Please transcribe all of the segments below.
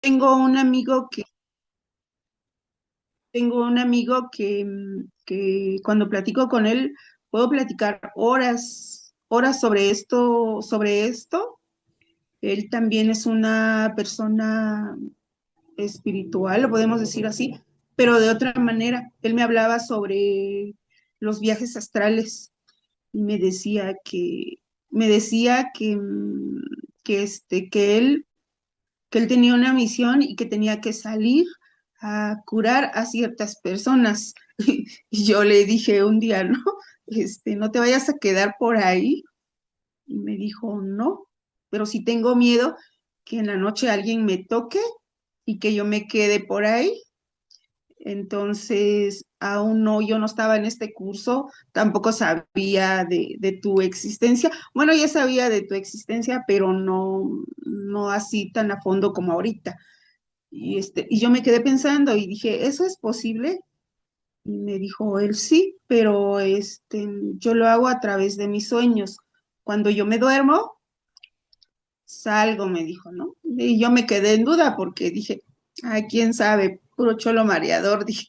Tengo un amigo que, tengo un amigo que cuando platico con él, puedo platicar horas, horas sobre esto. Él también es una persona espiritual, lo podemos decir así, pero de otra manera. Él me hablaba sobre los viajes astrales y me decía que él tenía una misión y que tenía que salir a curar a ciertas personas. Y yo le dije un día, ¿no? No te vayas a quedar por ahí. Y me dijo, no, pero sí tengo miedo que en la noche alguien me toque y que yo me quede por ahí. Entonces, aún no, yo no estaba en este curso, tampoco sabía de tu existencia. Bueno, ya sabía de tu existencia, pero no así tan a fondo como ahorita. Y yo me quedé pensando y dije, ¿eso es posible? Y me dijo él, sí, pero yo lo hago a través de mis sueños. Cuando yo me duermo, salgo, me dijo, ¿no? Y yo me quedé en duda porque dije, ay, quién sabe, puro cholo mareador, dije,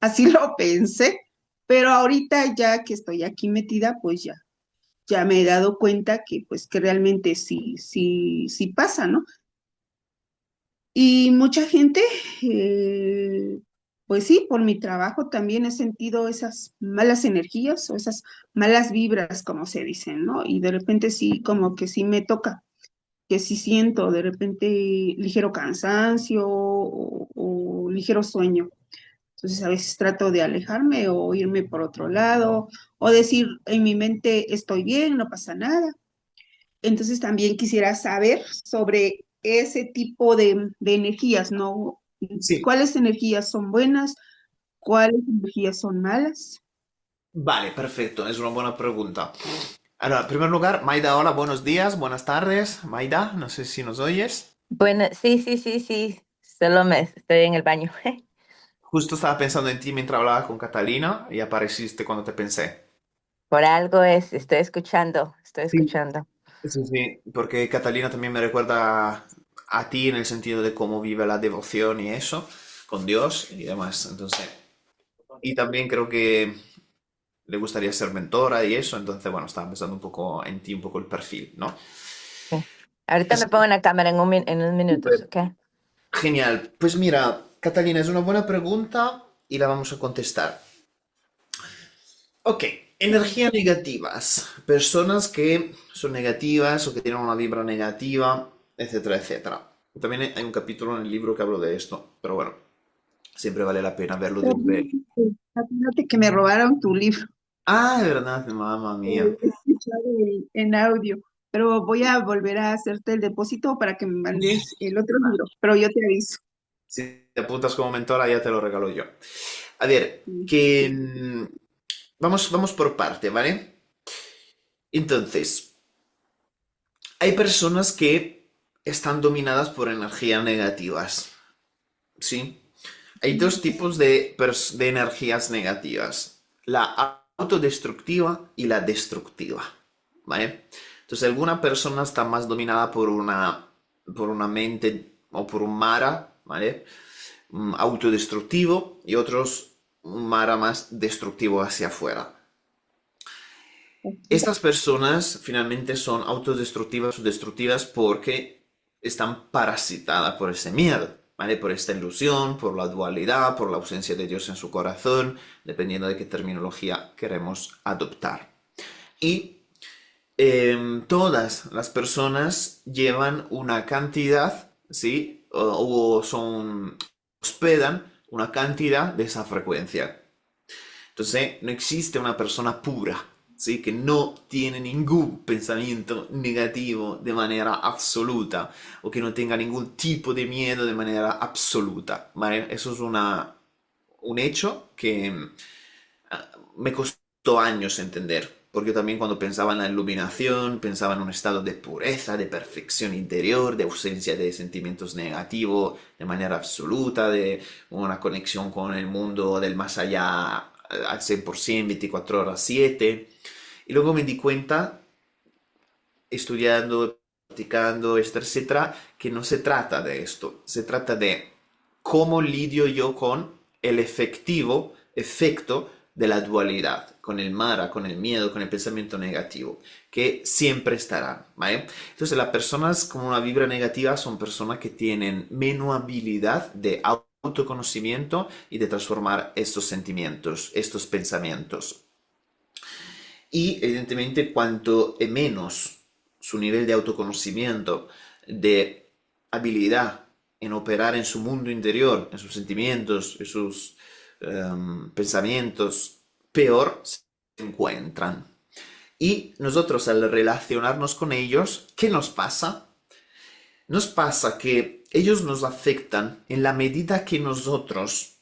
así lo pensé, pero ahorita ya que estoy aquí metida, pues ya me he dado cuenta que pues que realmente sí pasa, ¿no? Y mucha gente, eh, pues sí, por mi trabajo también he sentido esas malas energías o esas malas vibras, como se dicen, ¿no? Y de repente sí, como que sí me toca, que sí siento de repente ligero cansancio o ligero sueño. Entonces a veces trato de alejarme o irme por otro lado o decir en mi mente estoy bien, no pasa nada. Entonces también quisiera saber sobre ese tipo de energías, ¿no? Sí, ¿Cuáles energías son buenas? ¿Cuáles energías son malas? vale, perfecto, es una buena pregunta. Ahora, en primer lugar, Maida, hola, buenos días, buenas tardes. Maida, no sé si nos oyes. Bueno, sí, sí, sí, sí. Solo me estoy en el baño. Justo estaba pensando en ti mientras hablaba con Catalina y apareciste cuando te pensé. Por algo es, estoy escuchando, estoy Sí, escuchando. sí, sí, porque Catalina también me recuerda a ti en el sentido de cómo vive la devoción y eso, con Dios y demás. Entonces, y también creo que le gustaría ser mentora y eso, entonces, bueno, estaba pensando un poco en ti, un poco el perfil, ¿no? Sí. Ahorita Es me pongo en la cámara en unos minutos, súper ¿ok? genial. Pues mira, Catalina, es una buena pregunta y la vamos a contestar. Ok, energías negativas. Personas que son negativas o que tienen una vibra negativa, etcétera, etcétera. También hay un capítulo en el libro que hablo de esto, pero bueno, siempre vale la pena verlo de nivel. Fíjate que me robaron tu libro, Ah, de verdad, mamá mía. he escuchado en audio, pero voy a volver a hacerte el depósito para que me mandes el otro libro, pero yo te aviso. Si te apuntas como mentora, ya te lo regalo yo. A ver, Sí. que vamos por parte, ¿vale? Entonces, hay personas que están dominadas por energías negativas, ¿sí? Hay dos tipos de energías negativas, la autodestructiva y la destructiva, ¿vale? Entonces, alguna persona está más dominada por una mente o por un Mara, ¿vale? Autodestructivo y otros un Mara más destructivo hacia afuera. Estas personas finalmente son autodestructivas o destructivas porque están parasitadas por ese miedo, ¿vale? Por esta ilusión, por la dualidad, por la ausencia de Dios en su corazón, dependiendo de qué terminología queremos adoptar. Y todas las personas llevan una cantidad, ¿sí? O son, hospedan una cantidad de esa frecuencia. Entonces, no existe una persona pura, ¿sí? Que no tiene ningún pensamiento negativo de manera absoluta o que no tenga ningún tipo de miedo de manera absoluta, ¿vale? Eso es un hecho que me costó años entender, porque yo también cuando pensaba en la iluminación, pensaba en un estado de pureza, de perfección interior, de ausencia de sentimientos negativos de manera absoluta, de una conexión con el mundo del más allá al 100%, 24 horas 7. Y luego me di cuenta, estudiando, practicando, etcétera, etcétera, que no se trata de esto. Se trata de cómo lidio yo con el efectivo efecto de la dualidad, con el mara, con el miedo, con el pensamiento negativo, que siempre estarán, ¿vale? Entonces, las personas con una vibra negativa son personas que tienen menos habilidad de autoconocimiento y de transformar estos sentimientos, estos pensamientos. Y evidentemente cuanto menos su nivel de autoconocimiento, de habilidad en operar en su mundo interior, en sus sentimientos, en sus pensamientos, peor se encuentran. Y nosotros al relacionarnos con ellos, ¿qué nos pasa? Nos pasa que ellos nos afectan en la medida que nosotros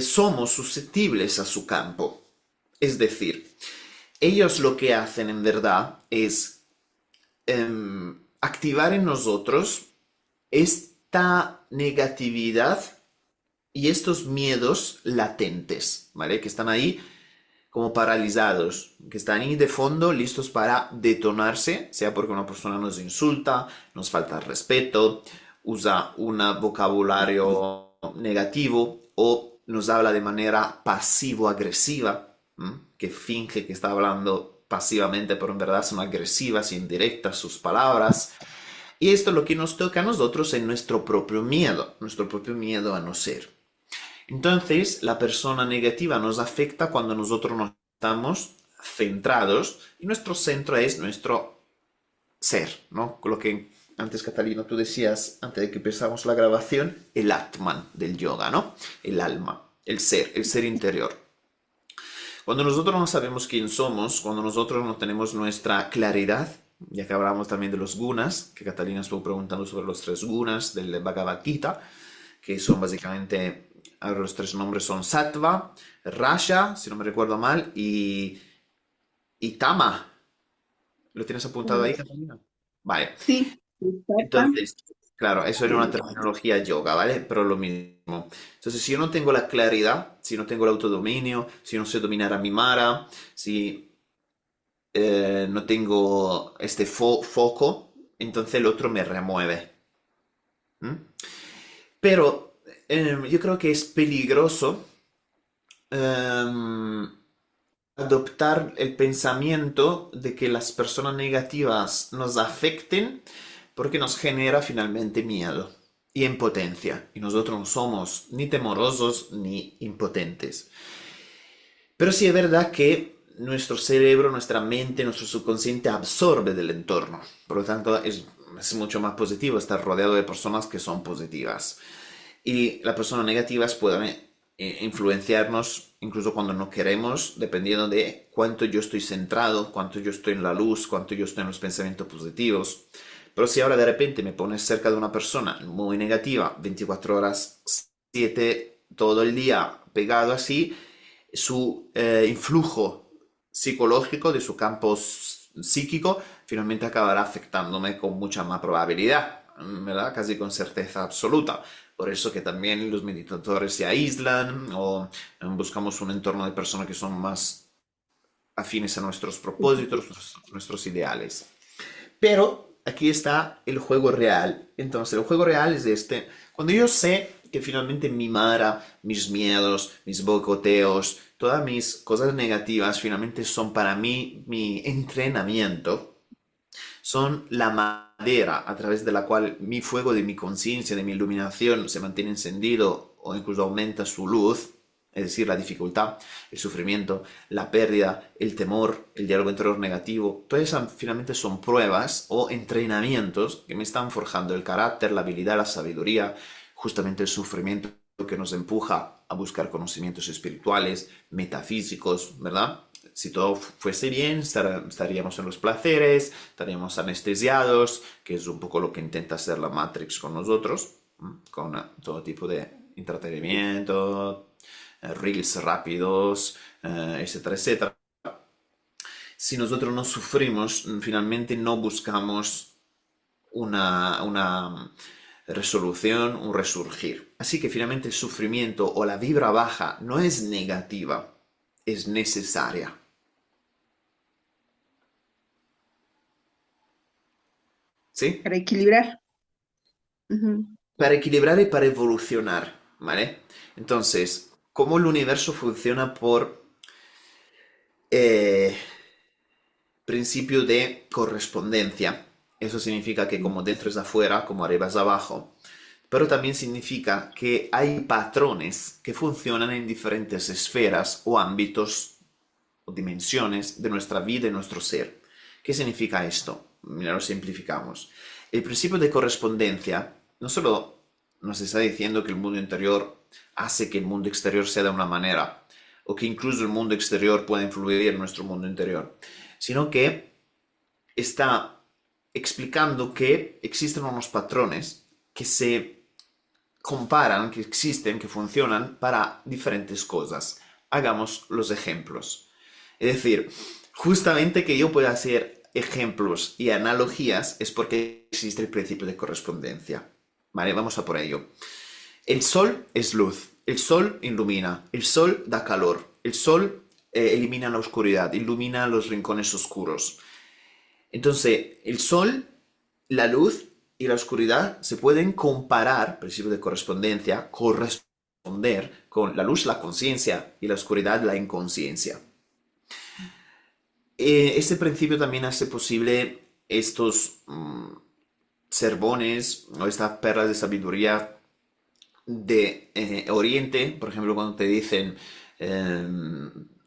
somos susceptibles a su campo. Es decir, ellos lo que hacen en verdad es activar en nosotros esta negatividad y estos miedos latentes, ¿vale? Que están ahí como paralizados, que están ahí de fondo listos para detonarse, sea porque una persona nos insulta, nos falta el respeto, usa un vocabulario negativo o nos habla de manera pasivo-agresiva, que finge que está hablando pasivamente, pero en verdad son agresivas, indirectas sus palabras. Y esto es lo que nos toca a nosotros en nuestro propio miedo a no ser. Entonces, la persona negativa nos afecta cuando nosotros no estamos centrados y nuestro centro es nuestro ser, ¿no? Con lo que antes, Catalina, tú decías, antes de que empezamos la grabación, el Atman del yoga, ¿no? El alma, el ser interior. Cuando nosotros no sabemos quién somos, cuando nosotros no tenemos nuestra claridad, ya que hablamos también de los gunas, que Catalina estuvo preguntando sobre los 3 gunas del Bhagavad Gita, que son básicamente, ahora los 3 nombres son Sattva, Raja, si no me recuerdo mal, y Tama. ¿Lo tienes apuntado ahí, Catalina? Vale. Sí, exacto. Entonces, claro, eso era una terminología yoga, ¿vale? Pero lo mismo. Entonces, si yo no tengo la claridad, si no tengo el autodominio, si no sé dominar a mi Mara, si no tengo este foco, entonces el otro me remueve. ¿Mm? Pero yo creo que es peligroso em, adoptar el pensamiento de que las personas negativas nos afecten porque nos genera finalmente miedo y impotencia. Y nosotros no somos ni temorosos ni impotentes. Pero sí es verdad que nuestro cerebro, nuestra mente, nuestro subconsciente absorbe del entorno. Por lo tanto, es mucho más positivo estar rodeado de personas que son positivas. Y las personas negativas pueden influenciarnos incluso cuando no queremos, dependiendo de cuánto yo estoy centrado, cuánto yo estoy en la luz, cuánto yo estoy en los pensamientos positivos. Pero si ahora de repente me pones cerca de una persona muy negativa, 24 horas, 7, todo el día pegado así, su influjo psicológico de su campo psíquico finalmente acabará afectándome con mucha más probabilidad, ¿verdad? Casi con certeza absoluta. Por eso que también los meditadores se aíslan o buscamos un entorno de personas que son más afines a nuestros propósitos, nuestros ideales. Pero aquí está el juego real. Entonces, el juego real es este. Cuando yo sé que finalmente mi mara, mis miedos, mis boicoteos, todas mis cosas negativas finalmente son para mí mi entrenamiento, son la madera a través de la cual mi fuego de mi conciencia, de mi iluminación se mantiene encendido o incluso aumenta su luz, es decir, la dificultad, el sufrimiento, la pérdida, el temor, el diálogo interior negativo. Todas esas finalmente son pruebas o entrenamientos que me están forjando el carácter, la habilidad, la sabiduría, justamente el sufrimiento que nos empuja a buscar conocimientos espirituales, metafísicos, ¿verdad? Si todo fuese bien, estaríamos en los placeres, estaríamos anestesiados, que es un poco lo que intenta hacer la Matrix con nosotros, con todo tipo de entretenimiento, reels rápidos, etcétera, etcétera. Si nosotros no sufrimos, finalmente no buscamos una resolución, un resurgir. Así que finalmente el sufrimiento o la vibra baja no es negativa, es necesaria. ¿sí? Para equilibrar. Ujú. Para equilibrar y para evolucionar, ¿vale? Entonces, ¿cómo el universo funciona por eh, principio de correspondencia? Eso significa que como dentro es afuera, como arriba es abajo. Pero también significa que hay patrones que funcionan en diferentes esferas o ámbitos o dimensiones de nuestra vida y nuestro ser. ¿Qué significa esto? Mira, lo simplificamos. El principio de correspondencia no solo nos está diciendo que el mundo interior hace que el mundo exterior sea de una manera, o que incluso el mundo exterior pueda influir en nuestro mundo interior, sino que está explicando que existen unos patrones que se comparan, que existen, que funcionan para diferentes cosas. Hagamos los ejemplos. Es decir, justamente que yo pueda hacer ejemplos y analogías es porque existe el principio de correspondencia. Vale, vamos a por ello. El sol es luz, el sol ilumina, el sol da calor, el sol elimina la oscuridad, ilumina los rincones oscuros. Entonces, el sol, la luz y la oscuridad se pueden comparar, principio de correspondencia, corresponder con la luz, la conciencia, y la oscuridad, la inconsciencia. Este principio también hace posible estos sermones o estas perlas de sabiduría de Oriente, por ejemplo, cuando te dicen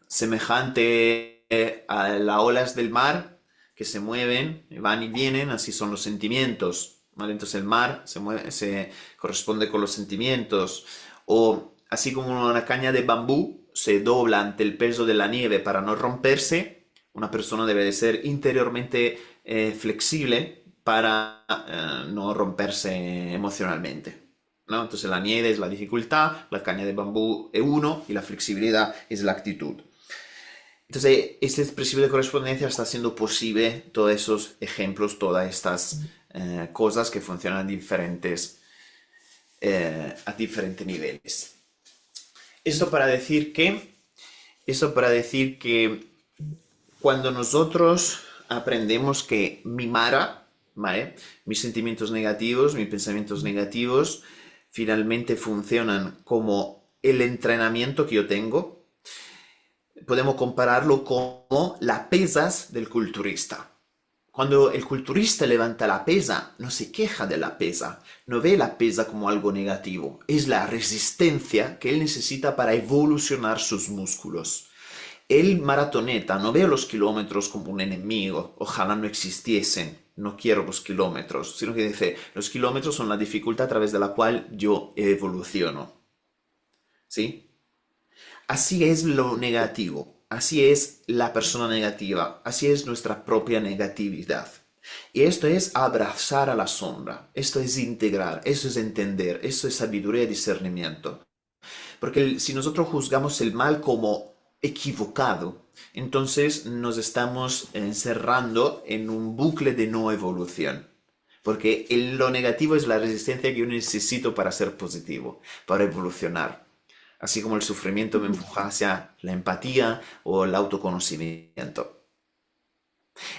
semejante a las olas del mar que se mueven, van y vienen, así son los sentimientos, ¿vale? Entonces el mar se corresponde con los sentimientos, o así como una caña de bambú se dobla ante el peso de la nieve para no romperse, una persona debe de ser interiormente flexible para no romperse emocionalmente. ¿No? Entonces la nieve es la dificultad, la caña de bambú es uno y la flexibilidad es la actitud. Entonces, este principio de correspondencia está haciendo posible todos esos ejemplos, todas estas cosas que funcionan a diferentes niveles. Esto para decir que cuando nosotros aprendemos que mi Mara, ¿vale? Mis sentimientos negativos, mis pensamientos negativos, finalmente funcionan como el entrenamiento que yo tengo, podemos compararlo como las pesas del culturista. Cuando el culturista levanta la pesa, no se queja de la pesa, no ve la pesa como algo negativo, es la resistencia que él necesita para evolucionar sus músculos. El maratoneta no ve los kilómetros como un enemigo, ojalá no existiesen, no quiero los kilómetros, sino que dice, los kilómetros son la dificultad a través de la cual yo evoluciono. ¿Sí? Así es lo negativo, así es la persona negativa, así es nuestra propia negatividad. Y esto es abrazar a la sombra, esto es integrar, esto es entender, esto es sabiduría y discernimiento. Porque si nosotros juzgamos el mal como equivocado, entonces nos estamos encerrando en un bucle de no evolución. Porque lo negativo es la resistencia que yo necesito para ser positivo, para evolucionar. Así como el sufrimiento me empuja hacia la empatía o el autoconocimiento.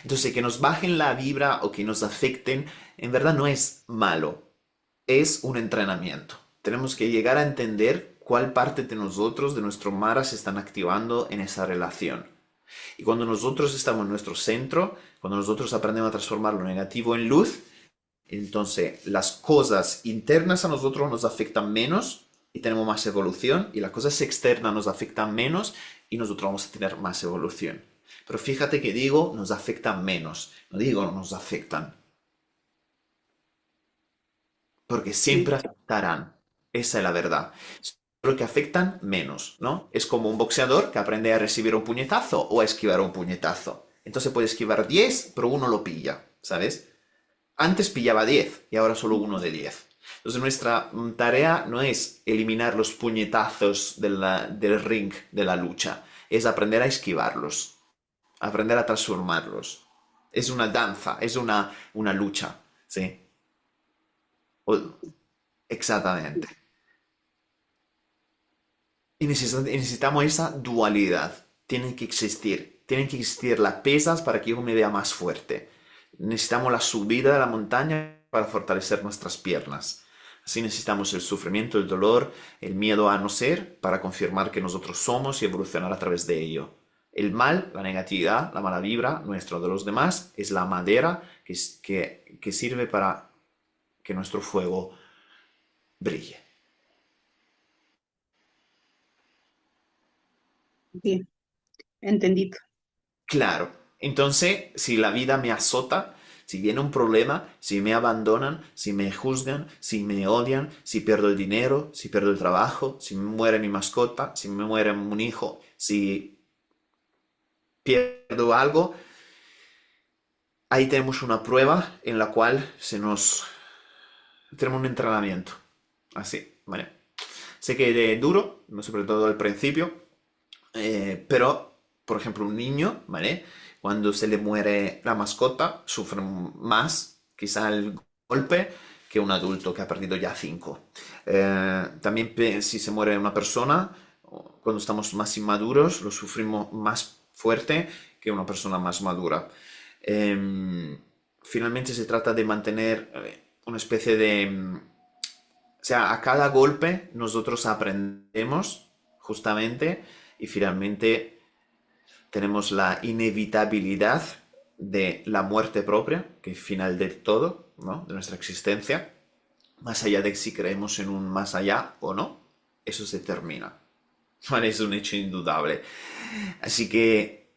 Entonces, que nos bajen la vibra o que nos afecten, en verdad no es malo, es un entrenamiento. Tenemos que llegar a entender cuál parte de nosotros, de nuestro Mara, se están activando en esa relación. Y cuando nosotros estamos en nuestro centro, cuando nosotros aprendemos a transformar lo negativo en luz, entonces las cosas internas a nosotros nos afectan menos y tenemos más evolución, y las cosas externas nos afectan menos y nosotros vamos a tener más evolución. Pero fíjate que digo nos afectan menos, no digo nos afectan, porque siempre Sí. afectarán. Esa es la verdad. Solo que afectan menos, ¿no? Es como un boxeador que aprende a recibir un puñetazo o a esquivar un puñetazo. Entonces puede esquivar 10, pero uno lo pilla, ¿sabes? Antes pillaba 10 y ahora solo uno de 10. Entonces nuestra tarea no es eliminar los puñetazos del ring de la lucha, es aprender a esquivarlos, aprender a transformarlos. Es una danza, es una lucha, ¿sí? O- exactamente. Y necesitamos esa dualidad. Tienen que existir las pesas para que yo me vea más fuerte. necesitamos la subida de la montaña para fortalecer nuestras piernas. Así necesitamos el sufrimiento, el dolor, el miedo a no ser para confirmar que nosotros somos y evolucionar a través de ello. El mal, la negatividad, la mala vibra nuestra de los demás es la madera que sirve para que nuestro fuego brille. Bien, entendido. Claro, entonces si la vida me azota, si viene un problema, si me abandonan, si me juzgan, si me odian, si pierdo el dinero, si pierdo el trabajo, si me muere mi mascota, si me muere un hijo, si pierdo algo, ahí tenemos una prueba en la cual tenemos un entrenamiento. Así, ¿vale? Sé que es duro, sobre todo al principio, pero, por ejemplo, un niño, ¿vale? Cuando se le muere la mascota, sufre más, quizá el golpe, que un adulto que ha perdido ya 5. También si se muere una persona, cuando estamos más inmaduros, lo sufrimos más fuerte que una persona más madura. Finalmente se trata de mantener una especie de... O sea, a cada golpe nosotros aprendemos justamente y finalmente tenemos la inevitabilidad de la muerte propia, que es final del todo, ¿no? De nuestra existencia, más allá de si creemos en un más allá o no, eso se termina. ¿Vale? Es un hecho indudable. Así que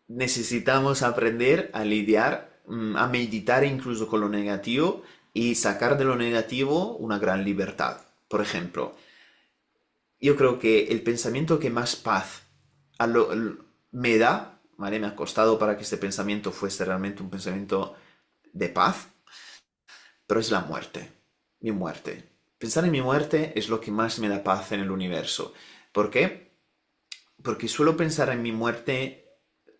necesitamos aprender a lidiar, a meditar incluso con lo negativo y sacar de lo negativo una gran libertad. Por ejemplo, yo creo que el pensamiento que más paz me da, ¿vale? Me ha costado para que este pensamiento fuese realmente un pensamiento de paz, pero es la muerte, mi muerte. Pensar en mi muerte es lo que más me da paz en el universo. ¿Por qué? Porque suelo pensar en mi muerte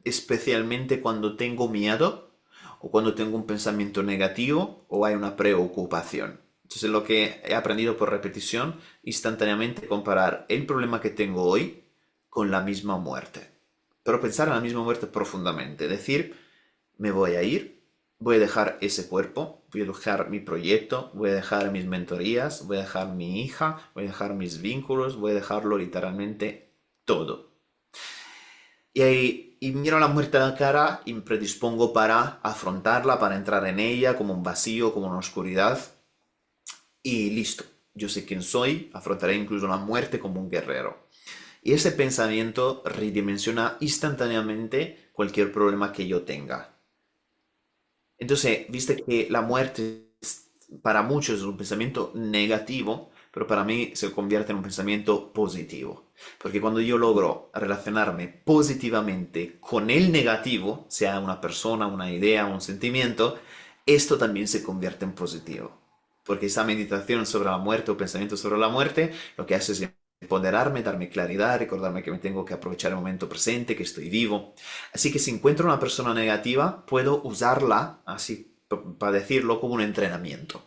especialmente cuando tengo miedo o cuando tengo un pensamiento negativo o hay una preocupación. Entonces lo que he aprendido por repetición, instantáneamente comparar el problema que tengo hoy con la misma muerte. Pero pensar en la misma muerte profundamente. Decir, me voy a ir, voy a dejar ese cuerpo, voy a dejar mi proyecto, voy a dejar mis mentorías, voy a dejar mi hija, voy a dejar mis vínculos, voy a dejarlo literalmente todo. Y miro a la muerte a la cara y me predispongo para afrontarla, para entrar en ella como un vacío, como una oscuridad. Y listo, yo sé quién soy, afrontaré incluso la muerte como un guerrero. Y ese pensamiento redimensiona instantáneamente cualquier problema que yo tenga. Entonces, viste que la muerte para muchos es un pensamiento negativo, pero para mí se convierte en un pensamiento positivo. Porque cuando yo logro relacionarme positivamente con el negativo, sea una persona, una idea, un sentimiento, esto también se convierte en positivo. Porque esa meditación sobre la muerte o pensamiento sobre la muerte, lo que hace es empoderarme, darme claridad, recordarme que me tengo que aprovechar el momento presente, que estoy vivo. Así que si encuentro una persona negativa, puedo usarla, así para decirlo, como un entrenamiento.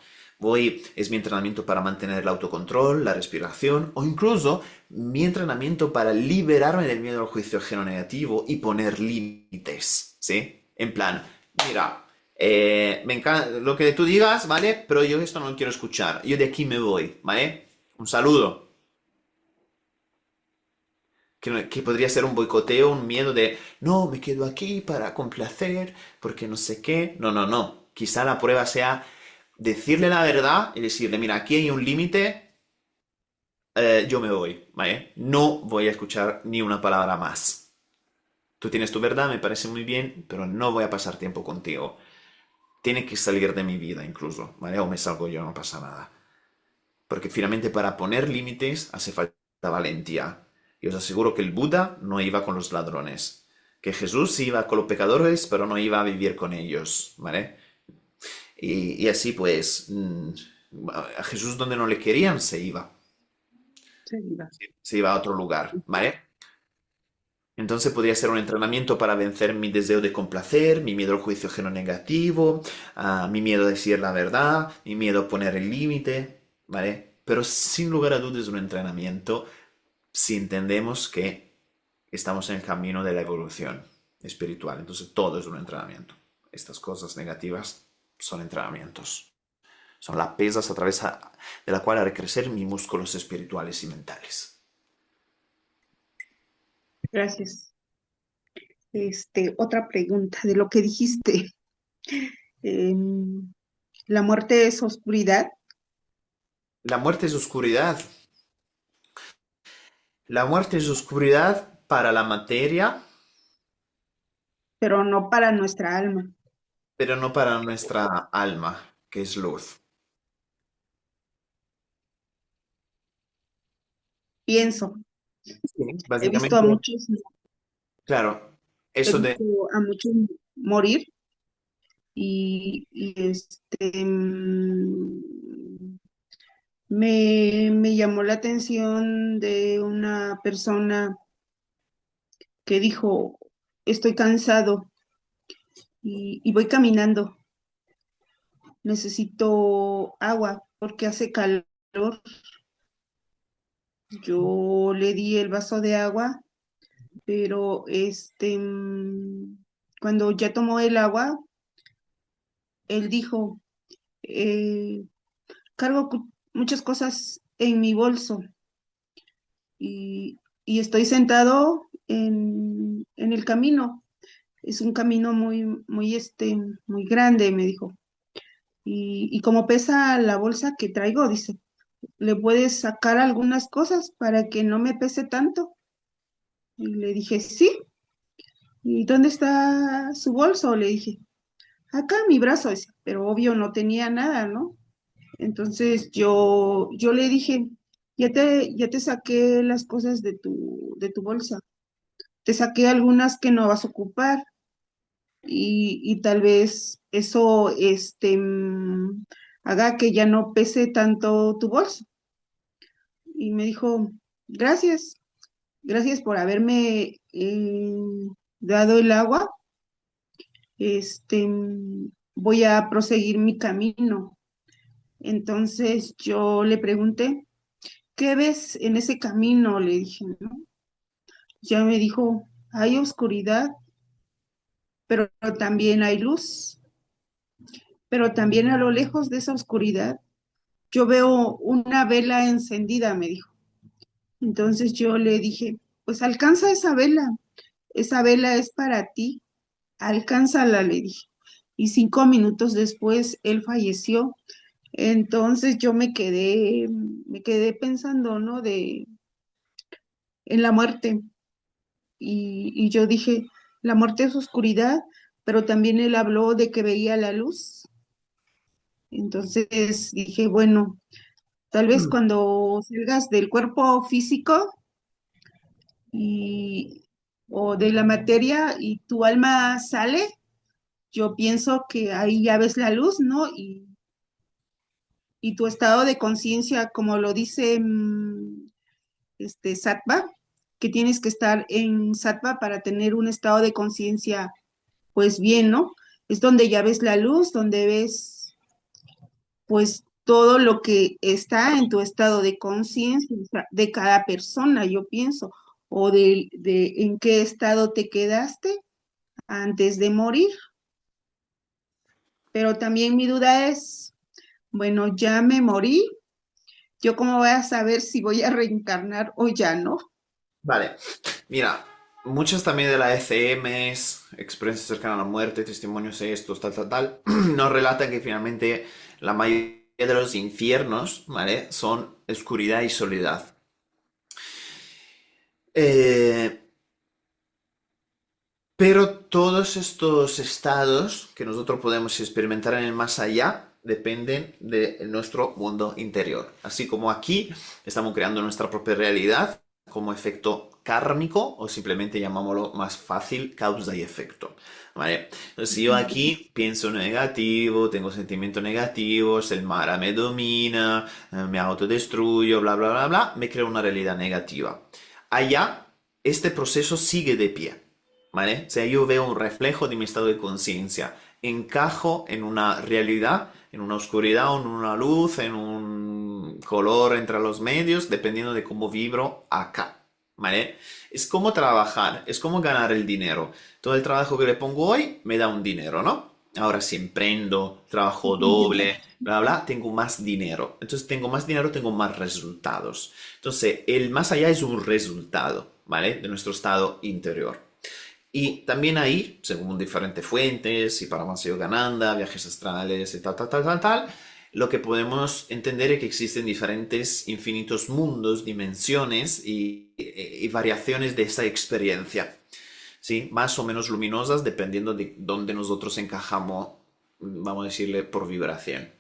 Es mi entrenamiento para mantener el autocontrol, la respiración o incluso mi entrenamiento para liberarme del miedo al juicio ajeno negativo y poner límites, ¿sí? En plan, mira, me encanta lo que tú digas, ¿vale? Pero yo esto no lo quiero escuchar. Yo de aquí me voy, ¿vale? Un saludo. Que podría ser un boicoteo, un miedo de, no, me quedo aquí para complacer, porque no sé qué. No, no, no. Quizá la prueba sea decirle la verdad y decirle, mira, aquí hay un límite, yo me voy, ¿vale? No voy a escuchar ni una palabra más. Tú tienes tu verdad, me parece muy bien, pero no voy a pasar tiempo contigo. Tiene que salir de mi vida incluso, ¿vale? O me salgo yo, no pasa nada. Porque finalmente para poner límites hace falta valentía. Y os aseguro que el Buda no iba con los ladrones. Que Jesús iba con los pecadores, pero no iba a vivir con ellos, ¿vale? Y así pues, a Jesús donde no le querían se iba. Sí, va. Se iba a otro lugar, ¿vale? Entonces podría ser un entrenamiento para vencer mi deseo de complacer, mi miedo al juicio ajeno negativo, mi miedo a decir la verdad, mi miedo a poner el límite, ¿vale? Pero sin lugar a dudas es un entrenamiento si entendemos que estamos en el camino de la evolución espiritual. Entonces todo es un entrenamiento. estas cosas negativas son entrenamientos. Son las pesas a través de la cual haré crecer mis músculos espirituales y mentales. Gracias. Otra pregunta de lo que dijiste. Em, ¿La muerte es oscuridad? La muerte es oscuridad. La muerte es oscuridad para la materia, Pero no para nuestra alma. pero no para nuestra alma, que es luz. Pienso. Sí, He visto a básicamente, muchos, claro, he eso de... visto a muchos morir me llamó la atención de una persona que dijo, estoy cansado y voy caminando, necesito agua porque hace calor. Yo le di el vaso de agua, pero cuando ya tomó el agua, él dijo, eh, cargo muchas cosas en mi bolso y estoy sentado en el camino. Es un camino muy grande, me dijo. Y como pesa la bolsa que traigo, dice, ¿le puedes sacar algunas cosas para que no me pese tanto? Y le dije, sí. ¿Y dónde está su bolso? Le dije, acá mi brazo, dice, pero obvio no tenía nada, ¿no? Entonces yo le dije, ya te saqué las cosas de tu bolsa, te saqué algunas que no vas a ocupar y tal vez eso haga que ya no pese tanto tu bolsa. Y me dijo, gracias, gracias por haberme dado el agua, voy a proseguir mi camino. Entonces yo le pregunté, ¿qué ves en ese camino? Le dije, ¿no? Ya me dijo, hay oscuridad, pero también hay luz, pero también a lo lejos de esa oscuridad yo veo una vela encendida, me dijo. Entonces yo le dije, pues alcanza esa vela es para ti, alcánzala, le dije. Y 5 minutos después él falleció. Entonces yo me quedé pensando, ¿no? En la muerte. Y yo dije, la muerte es oscuridad, pero también él habló de que veía la luz. Entonces dije, bueno, tal vez cuando salgas del cuerpo físico y, o de la materia y tu alma sale, yo pienso que ahí ya ves la luz, ¿no? Y tu estado de conciencia, como lo dice Sattva, que tienes que estar en Sattva para tener un estado de conciencia, pues bien, ¿no? Es donde ya ves la luz, donde ves, pues, todo lo que está en tu estado de conciencia o sea, de cada persona, yo pienso, o de en qué estado te quedaste antes de morir. Pero también mi duda es, bueno, ya me morí, ¿yo cómo voy a saber si voy a reencarnar o ya no? Vale, mira, muchas también de las ECMs, experiencias cercanas a la muerte, testimonios estos, tal, tal, tal, nos relatan que finalmente la mayoría de los infiernos, ¿vale? Son oscuridad y soledad. Eh, pero todos estos estados que nosotros podemos experimentar en el más allá dependen de nuestro mundo interior. Así como aquí estamos creando nuestra propia realidad como efecto kármico o simplemente llamámoslo más fácil causa y efecto. ¿Vale? Entonces, si yo aquí pienso negativo, tengo sentimientos negativos, el Mara me domina, me autodestruyo, bla, bla, bla, bla, me creo una realidad negativa. Allá, este proceso sigue de pie. ¿Vale? O sea, yo veo un reflejo de mi estado de conciencia. Encajo en una realidad, en una oscuridad, en una luz, en un color entre los medios, dependiendo de cómo vibro acá. ¿Vale? Es como trabajar, es como ganar el dinero. Todo el trabajo que le pongo hoy me da un dinero, ¿no? Ahora si emprendo, trabajo doble, bla, bla, tengo más dinero. Entonces tengo más dinero, tengo más resultados. Entonces el más allá es un resultado, ¿vale? De nuestro estado interior. Y también ahí, según diferentes fuentes, y para Gananda, viajes astrales y tal, tal, tal, tal, tal, lo que podemos entender es que existen diferentes infinitos mundos, dimensiones y variaciones de esa experiencia. ¿Sí? Más o menos luminosas dependiendo de dónde nosotros encajamos, vamos a decirle, por vibración.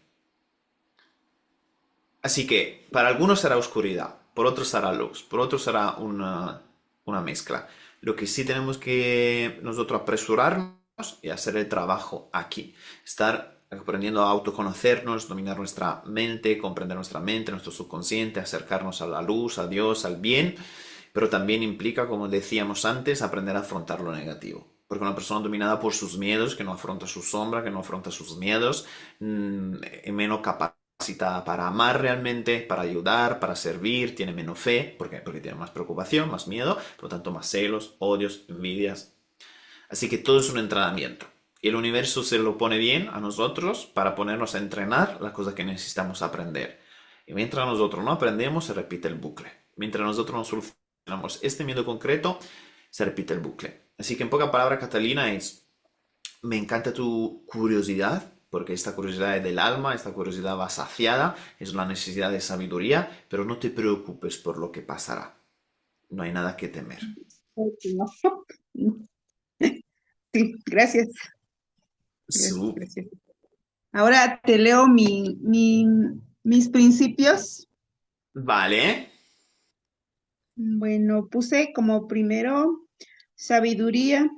Así que para algunos será oscuridad, por otros será luz, por otros será una mezcla. Lo que sí tenemos que nosotros apresurarnos y hacer el trabajo aquí. Estar aprendiendo a autoconocernos, dominar nuestra mente, comprender nuestra mente, nuestro subconsciente, acercarnos a la luz, a Dios, al bien, pero también implica, como decíamos antes, aprender a afrontar lo negativo. Porque una persona dominada por sus miedos, que no afronta su sombra, que no afronta sus miedos, es menos capacitada para amar realmente, para ayudar, para servir, tiene menos fe, porque tiene más preocupación, más miedo, por lo tanto más celos, odios, envidias. Así que todo es un entrenamiento. Y el universo se lo pone bien a nosotros para ponernos a entrenar las cosas que necesitamos aprender. Y mientras nosotros no aprendemos, se repite el bucle. Mientras nosotros no solucionamos este miedo concreto, se repite el bucle. Así que en pocas palabras, Catalina, me encanta tu curiosidad, porque esta curiosidad es del alma, esta curiosidad va saciada, es la necesidad de sabiduría, pero no te preocupes por lo que pasará. No hay nada que temer. No. Sí, gracias, gracias, Súper. gracias. Ahora te leo mis principios. Vale. Bueno, puse como primero sabiduría,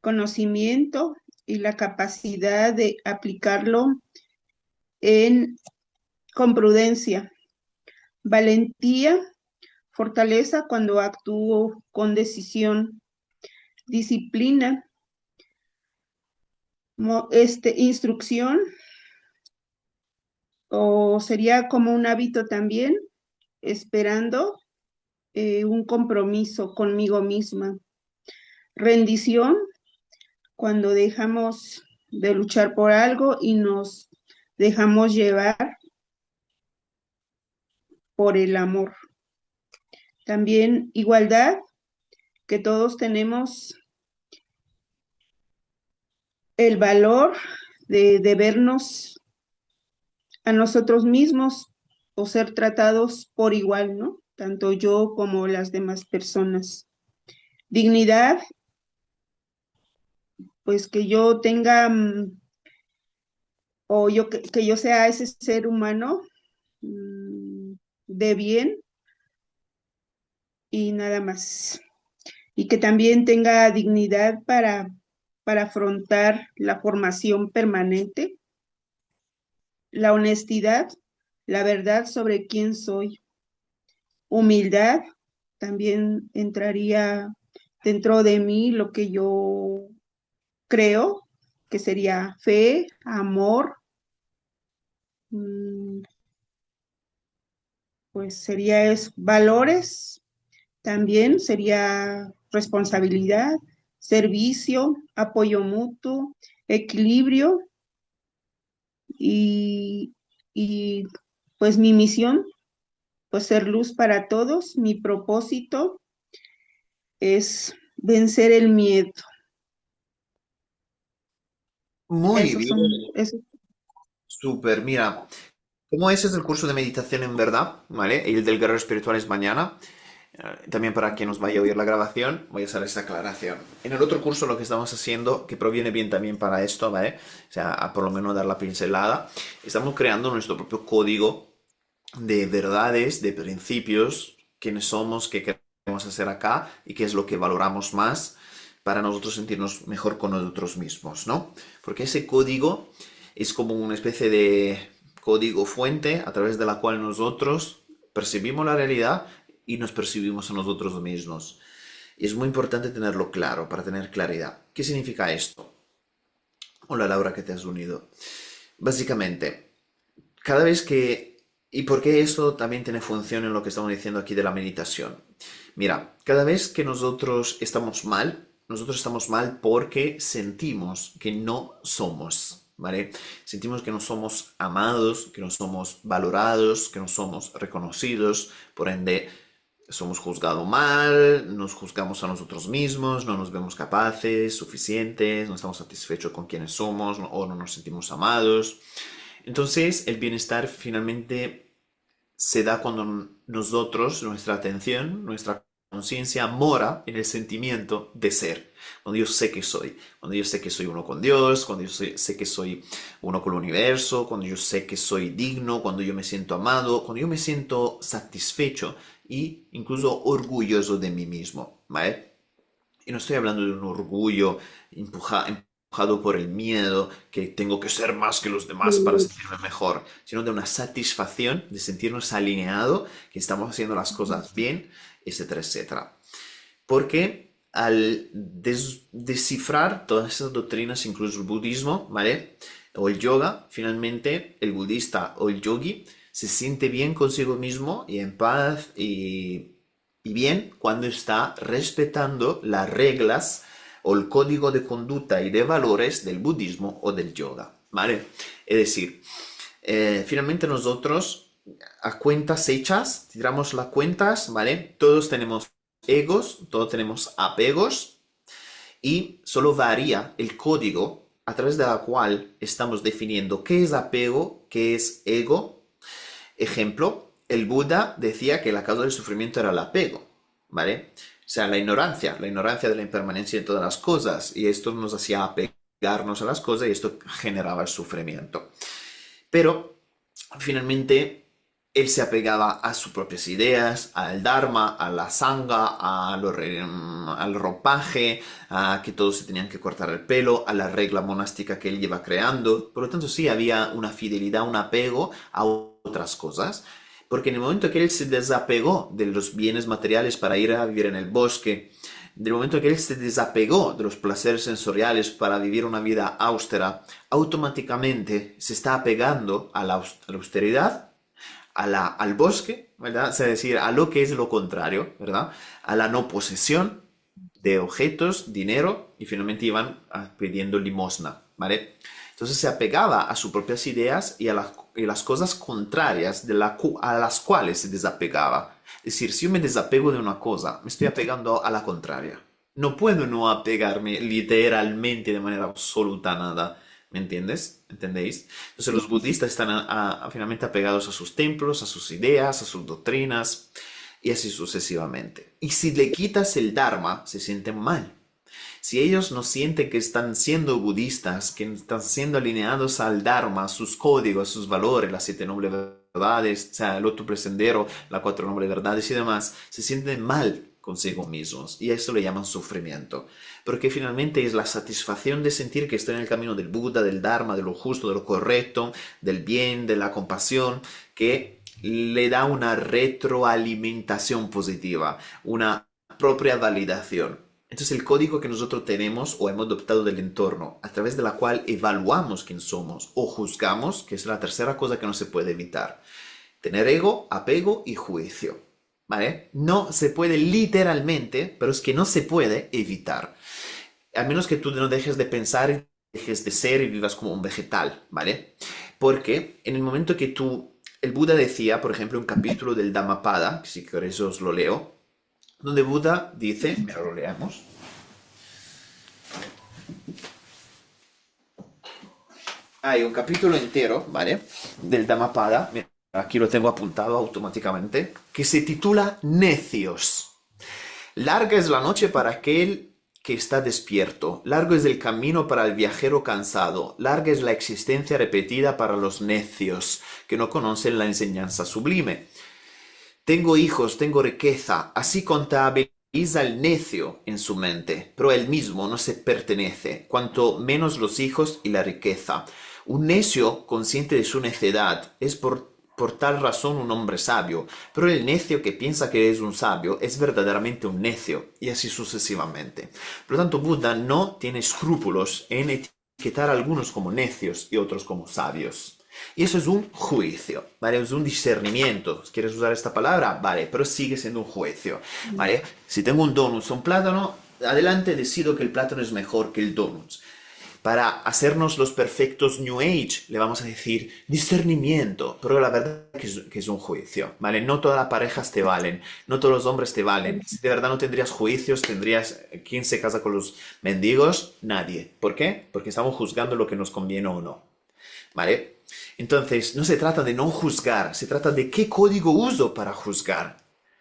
conocimiento y la capacidad de aplicarlo en, con prudencia, valentía, fortaleza cuando actúo con decisión, disciplina, instrucción, o sería como un hábito también, esperando un compromiso conmigo misma, rendición cuando dejamos de luchar por algo y nos dejamos llevar por el amor. También igualdad, que todos tenemos el valor de vernos a nosotros mismos o ser tratados por igual, ¿no? Tanto yo como las demás personas. Dignidad, pues que yo tenga, o yo que yo sea ese ser humano de bien y nada más. Y que también tenga dignidad para afrontar la formación permanente, la honestidad, la verdad sobre quién soy, humildad, también entraría dentro de mí lo que yo creo, que sería fe, amor, mm, pues sería valores, también sería responsabilidad, servicio, apoyo mutuo, equilibrio y, y pues mi misión, pues ser luz para todos. Mi propósito es vencer el miedo. Muy Esos bien. son, esos. Súper. Mira, como ese es el curso de meditación en verdad, ¿vale? Y el del guerrero espiritual es mañana. También para quien nos vaya a oír la grabación, voy a hacer esta aclaración. En el otro curso lo que estamos haciendo, que proviene bien también para esto, ¿vale? O sea, a por lo menos dar la pincelada, estamos creando nuestro propio código de verdades, de principios, quiénes somos, qué queremos hacer acá y qué es lo que valoramos más para nosotros sentirnos mejor con nosotros mismos, ¿no? Porque ese código es como una especie de código fuente a través de la cual nosotros percibimos la realidad y nos percibimos a nosotros mismos. Y es muy importante tenerlo claro, para tener claridad. ¿Qué significa esto? Hola Laura, que te has unido. Básicamente, cada vez que... ¿Y por qué esto también tiene función en lo que estamos diciendo aquí de la meditación? Mira, cada vez que nosotros estamos mal, nosotros estamos mal porque sentimos que no somos, ¿vale? Sentimos que no somos amados, que no somos valorados, que no somos reconocidos, por ende somos juzgados mal, nos juzgamos a nosotros mismos, no nos vemos capaces, suficientes, no estamos satisfechos con quienes somos o no nos sentimos amados. Entonces, el bienestar finalmente se da cuando nosotros, nuestra atención, nuestra conciencia mora en el sentimiento de ser. Cuando yo sé que soy, cuando yo sé que soy uno con Dios, cuando yo sé que soy uno con el universo, cuando yo sé que soy digno, cuando yo me siento amado, cuando yo me siento satisfecho y incluso orgulloso de mí mismo, ¿vale? Y no estoy hablando de un orgullo empujado por el miedo, que tengo que ser más que los demás para sentirme mejor, sino de una satisfacción de sentirnos alineados, que estamos haciendo las cosas bien, etcétera, etcétera. Porque al descifrar todas esas doctrinas, incluso el budismo, ¿vale? O el yoga, finalmente el budista o el yogi se siente bien consigo mismo y en paz y bien cuando está respetando las reglas o el código de conducta y de valores del budismo o del yoga, ¿vale? Es decir, finalmente nosotros a cuentas hechas, tiramos las cuentas, ¿vale? Todos tenemos egos, todos tenemos apegos y solo varía el código a través de la cual estamos definiendo qué es apego, qué es ego. Ejemplo, el Buda decía que la causa del sufrimiento era el apego, ¿vale? O sea, la ignorancia de la impermanencia de todas las cosas, y esto nos hacía apegarnos a las cosas y esto generaba el sufrimiento. Pero, finalmente, él se apegaba a sus propias ideas, al Dharma, a la Sangha, al ropaje, a que todos se tenían que cortar el pelo, a la regla monástica que él lleva creando. Por lo tanto, sí había una fidelidad, un apego a otras cosas. Porque en el momento que él se desapegó de los bienes materiales para ir a vivir en el bosque, del momento que él se desapegó de los placeres sensoriales para vivir una vida austera, automáticamente se está apegando a la austeridad, al bosque, ¿verdad? Es decir, a lo que es lo contrario, ¿verdad? A la no posesión de objetos, dinero, y finalmente iban pidiendo limosna, ¿vale? Entonces se apegaba a sus propias ideas y a las cosas contrarias a las cuales se desapegaba. Es decir, si yo me desapego de una cosa, me estoy apegando a la contraria. No puedo no apegarme literalmente de manera absoluta a nada. ¿Me entiendes? ¿Entendéis? Entonces los budistas están finalmente apegados a sus templos, a sus ideas, a sus doctrinas y así sucesivamente. Y si le quitas el Dharma, se sienten mal. Si ellos no sienten que están siendo budistas, que están siendo alineados al Dharma, sus códigos, sus valores, las 7 nobles verdades, o sea, el otro sendero, las 4 nobles verdades y demás, se sienten mal consigo mismos y a eso le llaman sufrimiento. Porque finalmente es la satisfacción de sentir que estoy en el camino del Buda, del Dharma, de lo justo, de lo correcto, del bien, de la compasión, que le da una retroalimentación positiva, una propia validación. Entonces el código que nosotros tenemos o hemos adoptado del entorno, a través de la cual evaluamos quién somos o juzgamos, que es la tercera cosa que no se puede evitar. Tener ego, apego y juicio, ¿vale? No se puede literalmente, pero es que no se puede evitar. A menos que tú no dejes de pensar, dejes de ser y vivas como un vegetal, ¿vale? Porque en el momento que el Buda decía, por ejemplo, un capítulo del Dhammapada, que si queréis os lo leo, donde Buda dice, mira, lo leamos. Hay un capítulo entero, ¿vale? Del Dhammapada, mira, aquí lo tengo apuntado automáticamente, que se titula Necios. Larga es la noche para aquel que está despierto, largo es el camino para el viajero cansado, larga es la existencia repetida para los necios, que no conocen la enseñanza sublime. Tengo hijos, tengo riqueza, así contabiliza el necio en su mente, pero él mismo no se pertenece, cuanto menos los hijos y la riqueza. Un necio, consciente de su necedad, es por tal razón un hombre sabio, pero el necio que piensa que es un sabio es verdaderamente un necio, y así sucesivamente. Por lo tanto, Buda no tiene escrúpulos en etiquetar a algunos como necios y otros como sabios. Y eso es un juicio, ¿vale? Es un discernimiento. ¿Quieres usar esta palabra? Vale, pero sigue siendo un juicio, ¿vale? Si tengo un donut o un plátano, adelante decido que el plátano es mejor que el donut. Para hacernos los perfectos New Age, le vamos a decir discernimiento, pero la verdad que es un juicio, ¿vale? No todas las parejas te valen, no todos los hombres te valen. Si de verdad no tendrías juicios, tendrías... ¿Quién se casa con los mendigos? Nadie. ¿Por qué? Porque estamos juzgando lo que nos conviene o no, ¿vale? Entonces, no se trata de no juzgar, se trata de qué código uso para juzgar.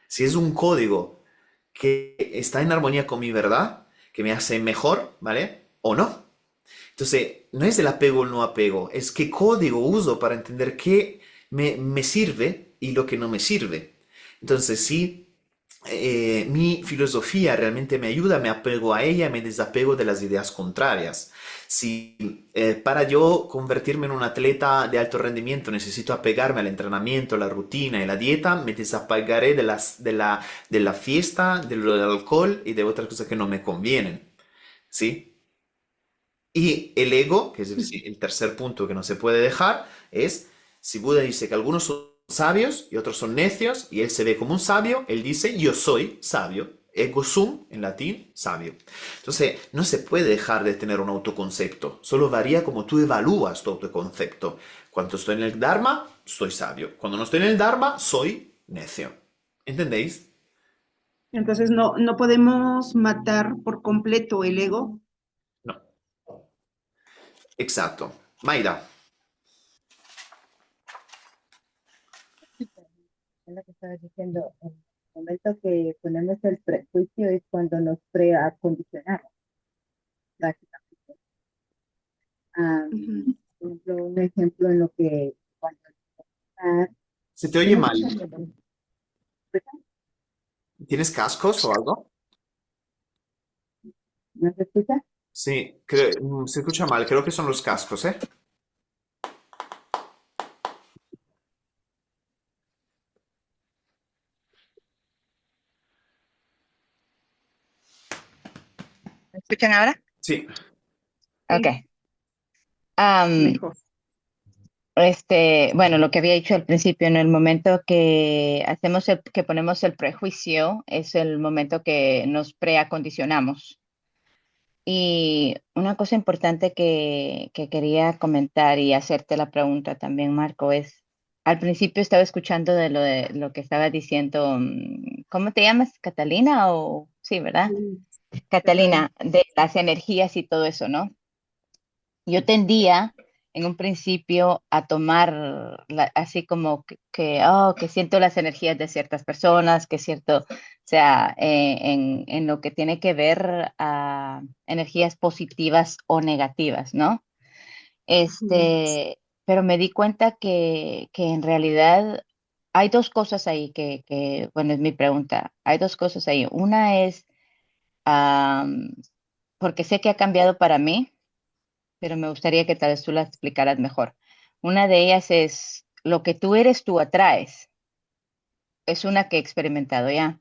Si es un código que está en armonía con mi verdad, que me hace mejor, ¿vale? O no. Entonces, no es el apego o el no apego, es qué código uso para entender qué me sirve y lo que no me sirve. Entonces, si mi filosofía realmente me ayuda, me apego a ella, me desapego de las ideas contrarias. Si para yo convertirme en un atleta de alto rendimiento necesito apegarme al entrenamiento, la rutina y la dieta, me desapegaré de la fiesta, del alcohol y de otras cosas que no me convienen. ¿Sí? Y el ego, que es el tercer punto que no se puede dejar, es si Buda dice que algunos son sabios y otros son necios, y él se ve como un sabio, él dice yo soy sabio. Ego sum, en latín, sabio. Entonces, no se puede dejar de tener un autoconcepto, solo varía como tú evalúas tu autoconcepto. Cuando estoy en el Dharma, soy sabio. Cuando no estoy en el Dharma, soy necio. ¿Entendéis? Entonces no podemos matar por completo el ego. No. Exacto. Maida, Es lo que estaba diciendo. En el momento que ponemos el prejuicio es cuando nos preacondicionamos, prácticamente. Ah, Ujú. por ejemplo, un ejemplo en lo que cuando ah, se te oye ¿sí me mal. escuchan? ¿Me escuchan? ¿Tienes cascos o algo? ¿No se escucha? Sí, se escucha mal, creo que son los cascos, ¿eh? ¿Me escuchan ahora? Sí, Ok. Sí, Am, mejor. bueno, lo que había dicho al principio, en el momento que que ponemos el prejuicio, es el momento que nos preacondicionamos. Y una cosa importante que quería comentar y hacerte la pregunta también, Marco, es, al principio estaba escuchando de lo que estaba diciendo, ¿cómo te llamas? ¿Catalina o sí, verdad? Sí, Catalina. Catalina, de las energías y todo eso, ¿no? Yo tendía en un principio a tomar así como que siento las energías de ciertas personas, que cierto, o sea, en lo que tiene que ver a energías positivas o negativas, ¿no? Ujú. Pero me di cuenta que en realidad hay dos cosas ahí bueno, es mi pregunta. Hay dos cosas ahí. Una es, am, porque sé que ha cambiado para mí, pero me gustaría que tal vez tú la explicaras mejor. Una de ellas es lo que tú eres, tú atraes. Es una que he experimentado ya.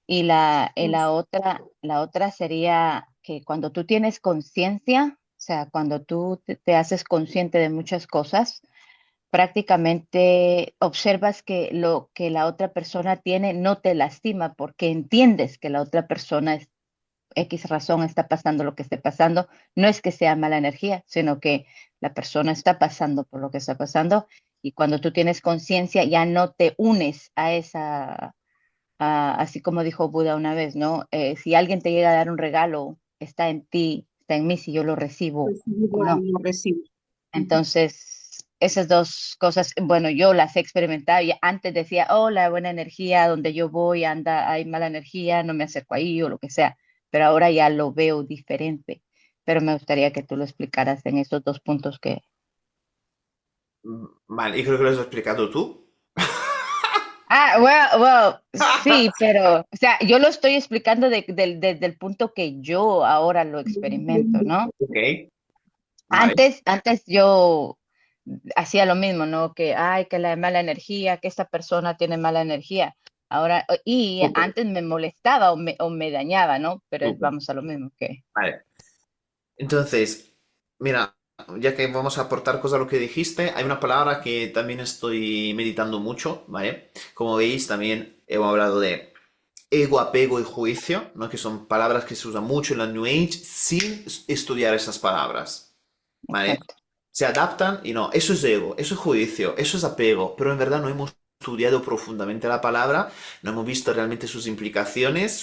La otra sería que cuando tú tienes conciencia, o sea, cuando tú te haces consciente de muchas cosas, prácticamente observas que lo que la otra persona tiene no te lastima porque entiendes que la otra persona X razón está pasando lo que esté pasando, no es que sea mala energía, sino que la persona está pasando por lo que está pasando y cuando tú tienes conciencia ya no te unes a así como dijo Buda una vez, ¿no? Si alguien te llega a dar un regalo, está en ti, está en mí si yo lo recibo o Recibirlo o no. no recibir. Ujú. Entonces, esas dos cosas, bueno, yo las he experimentado y antes decía, oh, la buena energía, donde yo voy, anda, hay mala energía, no me acerco ahí o lo que sea, pero ahora ya lo veo diferente. Pero me gustaría que tú lo explicaras en estos dos puntos que... Vale, y creo que lo has explicado tú. Ah, well, sí, pero, o sea, yo lo estoy explicando desde el punto que yo ahora lo experimento, ¿no? Ok, vale. Antes yo hacía lo mismo, ¿no? Que, ay, que la mala energía, que esta persona tiene mala energía. Ahora, y Súper, antes me molestaba o me dañaba, ¿no? Pero súper. vamos a lo mismo que... Vale. Entonces, mira, ya que vamos a aportar cosas a lo que dijiste, hay una palabra que también estoy meditando mucho, ¿vale? Como veis, también hemos hablado de ego, apego y juicio, ¿no? Que son palabras que se usan mucho en la New Age sin estudiar esas palabras, ¿vale? Exacto. Se adaptan y no, eso es ego, eso es juicio, eso es apego, pero en verdad no hemos estudiado profundamente la palabra, no hemos visto realmente sus implicaciones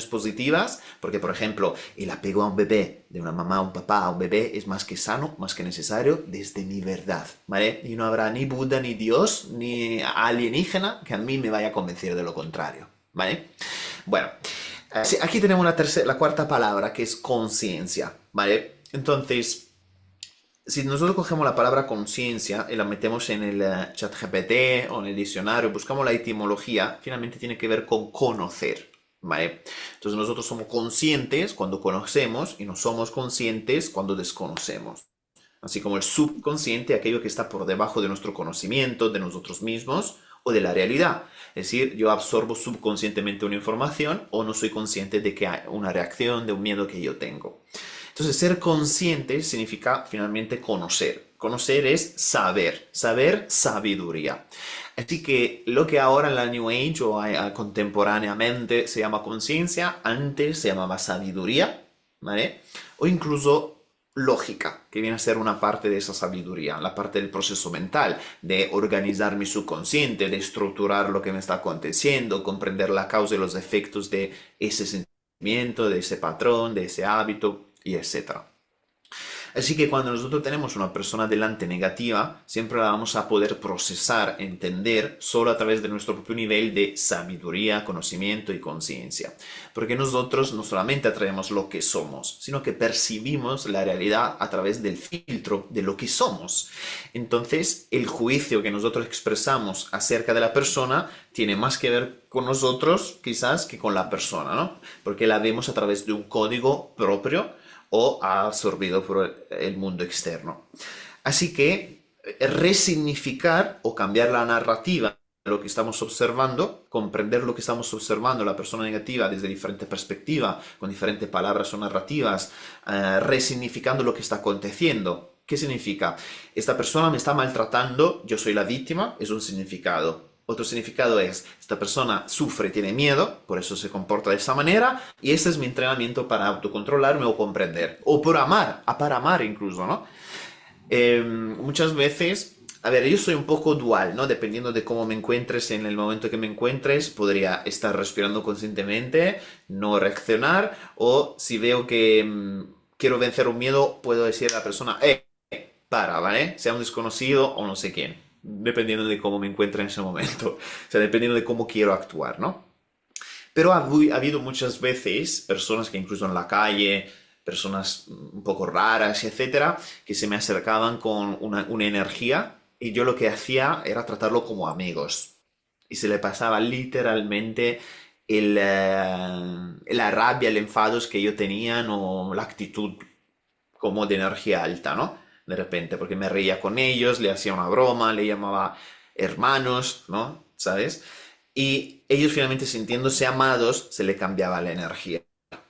positivas, porque por ejemplo, el apego a un bebé, de una mamá a un papá a un bebé, es más que sano, más que necesario, desde mi verdad, ¿vale? Y no habrá ni Buda, ni Dios, ni alienígena que a mí me vaya a convencer de lo contrario, ¿vale? Bueno, sí, aquí tenemos la cuarta palabra, que es conciencia, ¿vale? Entonces, si nosotros cogemos la palabra conciencia y la metemos en el chat GPT o en el diccionario, buscamos la etimología, finalmente tiene que ver con conocer, ¿vale? Entonces nosotros somos conscientes cuando conocemos y no somos conscientes cuando desconocemos. Así como el subconsciente, aquello que está por debajo de nuestro conocimiento, de nosotros mismos o de la realidad. Es decir, yo absorbo subconscientemente una información o no soy consciente de que hay una reacción, de un miedo que yo tengo. Entonces, ser consciente significa finalmente conocer. Conocer es saber, saber sabiduría. Así que lo que ahora en la New Age o contemporáneamente se llama conciencia, antes se llamaba sabiduría, ¿vale? O incluso lógica, que viene a ser una parte de esa sabiduría, la parte del proceso mental, de organizar mi subconsciente, de estructurar lo que me está aconteciendo, comprender la causa y los efectos de ese sentimiento, de ese patrón, de ese hábito, y etcétera. Así que cuando nosotros tenemos una persona delante negativa, siempre la vamos a poder procesar, entender, solo a través de nuestro propio nivel de sabiduría, conocimiento y conciencia. Porque nosotros no solamente atraemos lo que somos, sino que percibimos la realidad a través del filtro de lo que somos. Entonces, el juicio que nosotros expresamos acerca de la persona tiene más que ver con nosotros, quizás, que con la persona, ¿no? Porque la vemos a través de un código propio o absorbido por el mundo externo. Así que resignificar o cambiar la narrativa de lo que estamos observando, comprender lo que estamos observando, la persona negativa desde diferentes perspectivas, con diferentes palabras o narrativas, resignificando lo que está aconteciendo. ¿Qué significa? Esta persona me está maltratando, yo soy la víctima, es un significado. Otro significado es, esta persona sufre, tiene miedo, por eso se comporta de esa manera, y ese es mi entrenamiento para autocontrolarme o comprender, o por amar, para amar incluso, ¿no? Muchas veces, a ver, yo soy un poco dual, ¿no? Dependiendo de cómo me encuentres en el momento que me encuentres, podría estar respirando conscientemente, no reaccionar, o si veo que quiero vencer un miedo, puedo decir a la persona, para, ¿vale? Sea un desconocido o no sé quién, dependiendo de cómo me encuentre en ese momento, o sea, dependiendo de cómo quiero actuar, ¿no? Pero ha habido muchas veces personas que incluso en la calle, personas un poco raras, etcétera, que se me acercaban con una energía y yo lo que hacía era tratarlo como amigos. Y se le pasaba literalmente la rabia, el enfado que yo tenía o la actitud como de energía alta, ¿no? De repente, porque me reía con ellos, le hacía una broma, le llamaba hermanos, ¿no? ¿Sabes? Y ellos finalmente sintiéndose amados, se le cambiaba la energía,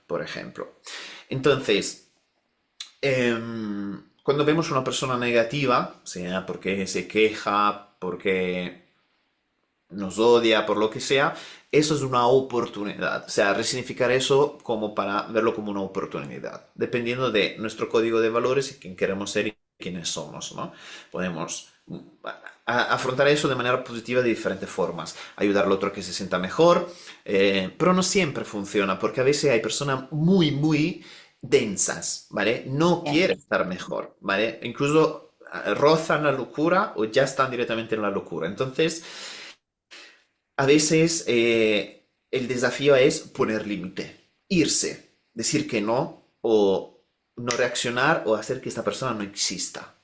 por ejemplo. Entonces, cuando vemos una persona negativa, sea porque se queja, porque nos odia, por lo que sea, eso es una oportunidad. O sea, resignificar eso como para verlo como una oportunidad, dependiendo de nuestro código de valores y quién queremos ser y quiénes somos, ¿no? Podemos afrontar eso de manera positiva de diferentes formas, ayudar al otro a que se sienta mejor, pero no siempre funciona, porque a veces hay personas muy, muy densas, ¿vale? No Ya. quieren estar mejor, ¿vale? Incluso rozan la locura o ya están directamente en la locura. Entonces, a veces el desafío es poner límite, irse, decir que no o no reaccionar o hacer que esta persona no exista,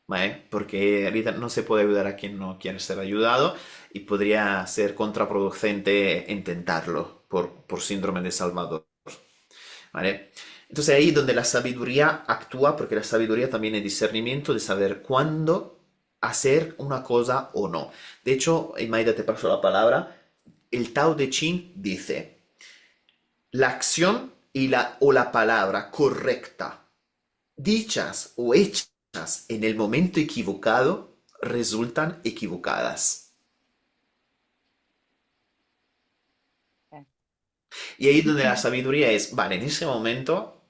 ¿vale? Porque ahorita no se puede ayudar a quien no quiere ser ayudado y podría ser contraproducente intentarlo por síndrome de Salvador, ¿vale? Entonces ahí donde la sabiduría actúa, porque la sabiduría también es discernimiento de saber cuándo hacer una cosa o no. De hecho, Maida, te paso la palabra. El Tao Te Ching dice, la acción o la palabra correcta, dichas o hechas en el momento equivocado, resultan equivocadas. Y ahí donde la sabiduría es, vale, en ese momento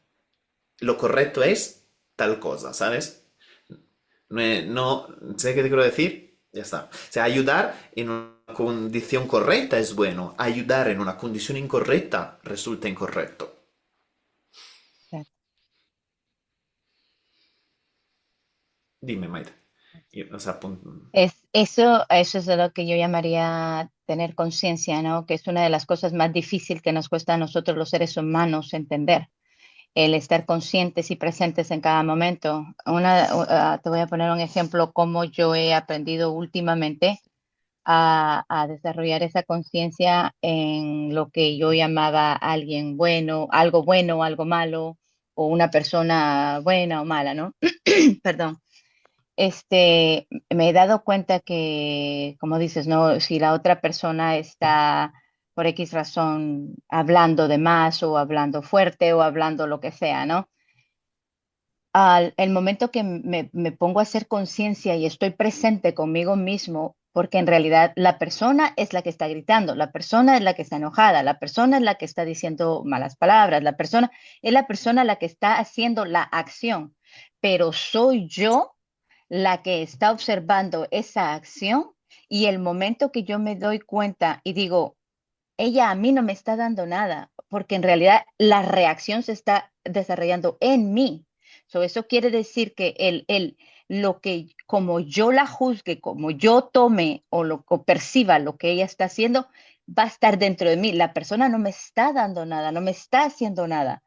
lo correcto es tal cosa, ¿sabes? No, ¿sabes qué te quiero decir? Ya está. O sea, ayudar en una condición correcta es bueno, ayudar en una condición incorrecta resulta incorrecto. Dime, Maite. O sea, Eso es de lo que yo llamaría tener conciencia, ¿no? Que es una de las cosas más difíciles que nos cuesta a nosotros los seres humanos entender, el estar conscientes y presentes en cada momento. Te voy a poner un ejemplo cómo yo he aprendido últimamente a desarrollar esa conciencia en lo que yo llamaba alguien bueno, algo malo, o una persona buena o mala, ¿no? Perdón. Me he dado cuenta que, como dices, ¿no? Si la otra persona está por X razón hablando de más o hablando fuerte o hablando lo que sea, ¿no? El momento que me pongo a hacer conciencia y estoy presente conmigo mismo, porque en realidad la persona es la que está gritando, la persona es la que está enojada, la persona es la que está diciendo malas palabras, la persona es la persona la que está haciendo la acción, pero soy yo la que está observando esa acción y el momento que yo me doy cuenta y digo, ella a mí no me está dando nada, porque en realidad la reacción se está desarrollando en mí. Eso quiere decir que lo que, como yo la juzgue, como yo tome o perciba lo que ella está haciendo, va a estar dentro de mí. La persona no me está dando nada, no me está haciendo nada.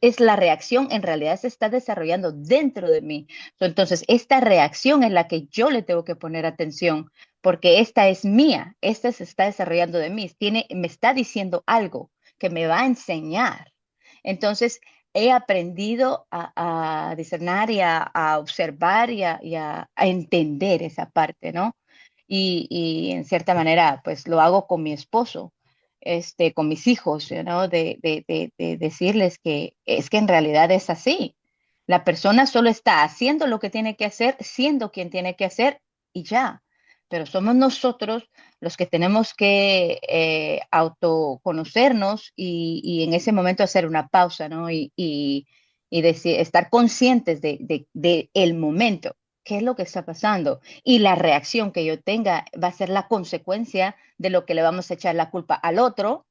Es la reacción, en realidad se está desarrollando dentro de mí. Entonces, esta reacción es la que yo le tengo que poner atención porque esta es mía, esta se está desarrollando de mí, me está diciendo algo que me va a enseñar. Entonces, he aprendido a discernir y a observar a entender esa parte, ¿no? Y en cierta manera, pues lo hago con mi esposo, con mis hijos, ¿no? De decirles que es que en realidad es así. La persona solo está haciendo lo que tiene que hacer, siendo quien tiene que hacer y ya. Pero somos nosotros los que tenemos que autoconocernos y en ese momento hacer una pausa, ¿no? Y decir, estar conscientes de el momento, qué es lo que está pasando. Y la reacción que yo tenga va a ser la consecuencia de lo que le vamos a echar la culpa al otro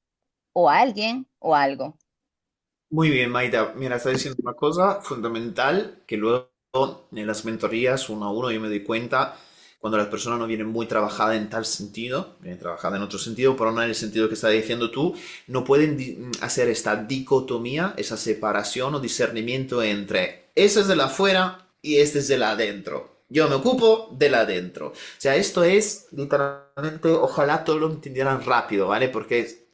o a alguien o a algo. Muy bien, Maida. Mira, está diciendo una cosa fundamental que luego en las mentorías uno a uno yo me doy cuenta cuando las personas no vienen muy trabajadas en tal sentido, vienen trabajadas en otro sentido, pero no en el sentido que estás diciendo tú, no pueden hacer esta dicotomía, esa separación o discernimiento entre ese es de la afuera y este es de la adentro. Yo me ocupo de la adentro. O sea, esto es literalmente, ojalá todos lo entendieran rápido, ¿vale? Porque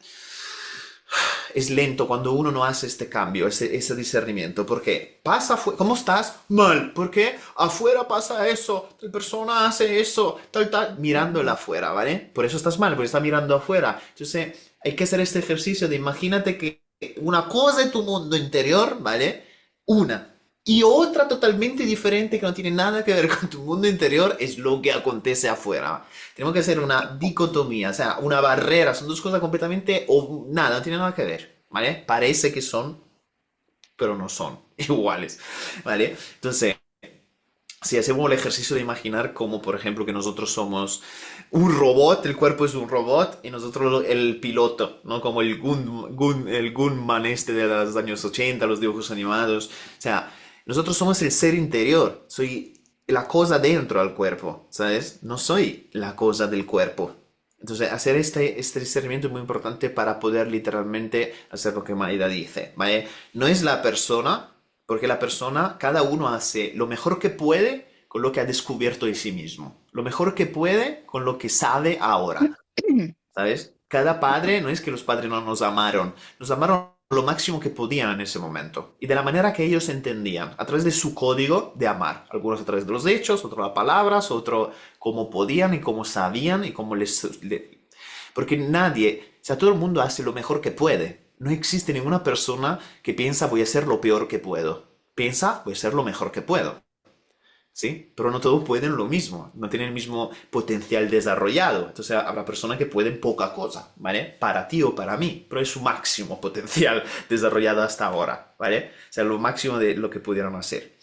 es lento cuando uno no hace este cambio, ese discernimiento. Porque pasa afuera, ¿cómo estás? Mal. ¿Por qué? Afuera pasa eso, tal persona hace eso, tal, mirándola afuera, ¿vale? Por eso estás mal, porque estás mirando afuera. Entonces, hay que hacer este ejercicio de imagínate que una cosa es tu mundo interior, ¿vale? Una. Y otra totalmente diferente que no tiene nada que ver con tu mundo interior es lo que acontece afuera. Tenemos que hacer una dicotomía, o sea, una barrera. Son dos cosas completamente o nada, no tiene nada que ver, ¿vale? Parece que son, pero no son iguales, ¿vale? Entonces, si hacemos el ejercicio de imaginar como, por ejemplo, que nosotros somos un robot, el cuerpo es un robot y nosotros el piloto, ¿no? Como el Gunman este de los años 80, los dibujos animados. O sea, nosotros somos el ser interior, soy la cosa dentro del cuerpo, ¿sabes? No soy la cosa del cuerpo. Entonces, hacer este discernimiento es muy importante para poder literalmente hacer lo que Maida dice, ¿vale? No es la persona, porque la persona, cada uno hace lo mejor que puede con lo que ha descubierto de sí mismo, lo mejor que puede con lo que sabe ahora, ¿sabes? Cada padre, no es que los padres no nos amaron lo máximo que podían en ese momento y de la manera que ellos entendían, a través de su código de amar, algunos a través de los hechos, otros las palabras, otros cómo podían y cómo sabían y cómo Porque nadie, o sea, todo el mundo hace lo mejor que puede. No existe ninguna persona que piensa voy a hacer lo peor que puedo. Piensa voy a hacer lo mejor que puedo. ¿sí? Pero no todos pueden lo mismo, no tienen el mismo potencial desarrollado. Entonces habrá personas que pueden poca cosa, ¿vale? Para ti o para mí, pero es su máximo potencial desarrollado hasta ahora, ¿vale? O sea, lo máximo de lo que pudieron hacer.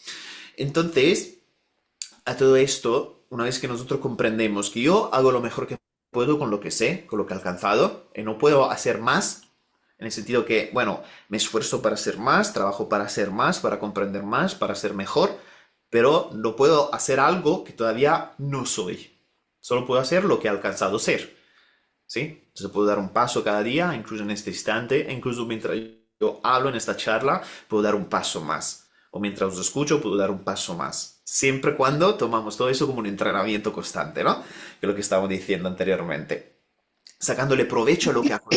Entonces, a todo esto, una vez que nosotros comprendemos que yo hago lo mejor que puedo con lo que sé, con lo que he alcanzado, y no puedo hacer más, en el sentido que, bueno, me esfuerzo para ser más, trabajo para ser más, para comprender más, para ser mejor, pero no puedo hacer algo que todavía no soy. Solo puedo hacer lo que he alcanzado ser, ¿sí? Entonces puedo dar un paso cada día, incluso en este instante, e incluso mientras yo hablo en esta charla, puedo dar un paso más. O mientras os escucho, puedo dar un paso más. Siempre cuando tomamos todo eso como un entrenamiento constante, ¿no? Que es lo que estábamos diciendo anteriormente. Sacándole provecho a lo que hago.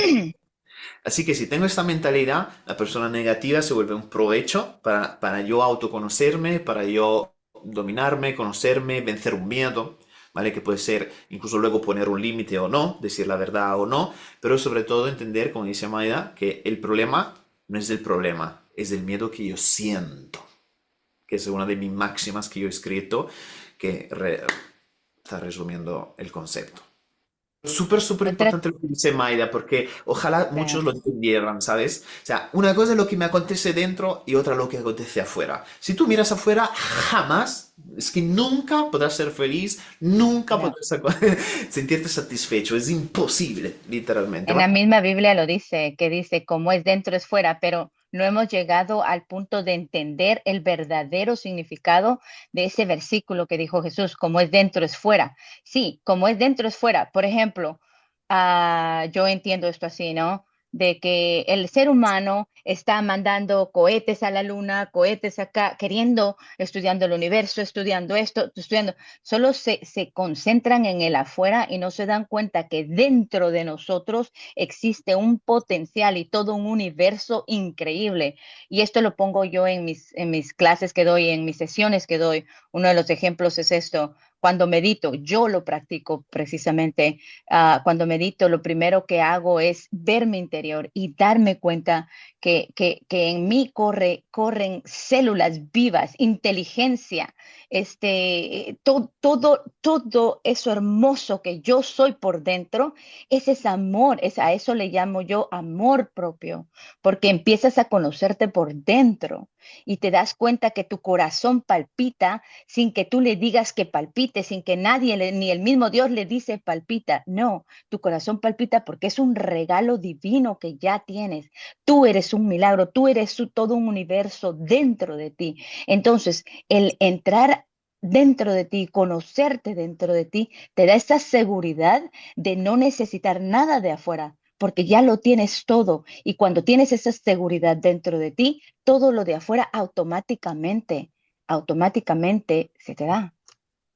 Así que si tengo esta mentalidad, la persona negativa se vuelve un provecho para yo autoconocerme, para yo dominarme, conocerme, vencer un miedo, ¿vale? Que puede ser incluso luego poner un límite o no, decir la verdad o no, pero sobre todo entender, como dice Maida, que el problema no es el problema, es el miedo que yo siento, que es una de mis máximas que yo he escrito, que está resumiendo el concepto. Súper, súper Otra, importante lo que dice Maida, porque ojalá muchos claro, lo entendieran, ¿sabes? O sea, una cosa es lo que me acontece dentro y otra lo que acontece afuera. Si tú miras afuera, jamás, es que nunca podrás ser feliz, nunca no. podrás sentirte satisfecho, es imposible, literalmente. En la misma Biblia lo dice, que dice, como es dentro es fuera, pero no hemos llegado al punto de entender el verdadero significado de ese versículo que dijo Jesús, como es dentro es fuera. Sí, como es dentro es fuera. Por ejemplo, yo entiendo esto así, ¿no? De que el ser humano está mandando cohetes a la luna, cohetes acá, queriendo, estudiando el universo, estudiando esto, estudiando. Solo se concentran en el afuera y no se dan cuenta que dentro de nosotros existe un potencial y todo un universo increíble. Y esto lo pongo yo en mis clases que doy, en mis sesiones que doy. Uno de los ejemplos es esto. Cuando medito, yo lo practico precisamente. Cuando medito, lo primero que hago es ver mi interior y darme cuenta que en mí corren células vivas, inteligencia, todo eso hermoso que yo soy por dentro, ese es amor, a eso le llamo yo amor propio, porque empiezas a conocerte por dentro y te das cuenta que tu corazón palpita sin que tú le digas que palpite, sin que nadie, ni el mismo Dios le dice palpita. No, tu corazón palpita porque es un regalo divino que ya tienes. Tú eres un milagro, tú eres todo un universo dentro de ti. Entonces, el entrar dentro de ti, conocerte dentro de ti, te da esa seguridad de no necesitar nada de afuera, porque ya lo tienes todo. Y cuando tienes esa seguridad dentro de ti, todo lo de afuera automáticamente se te da.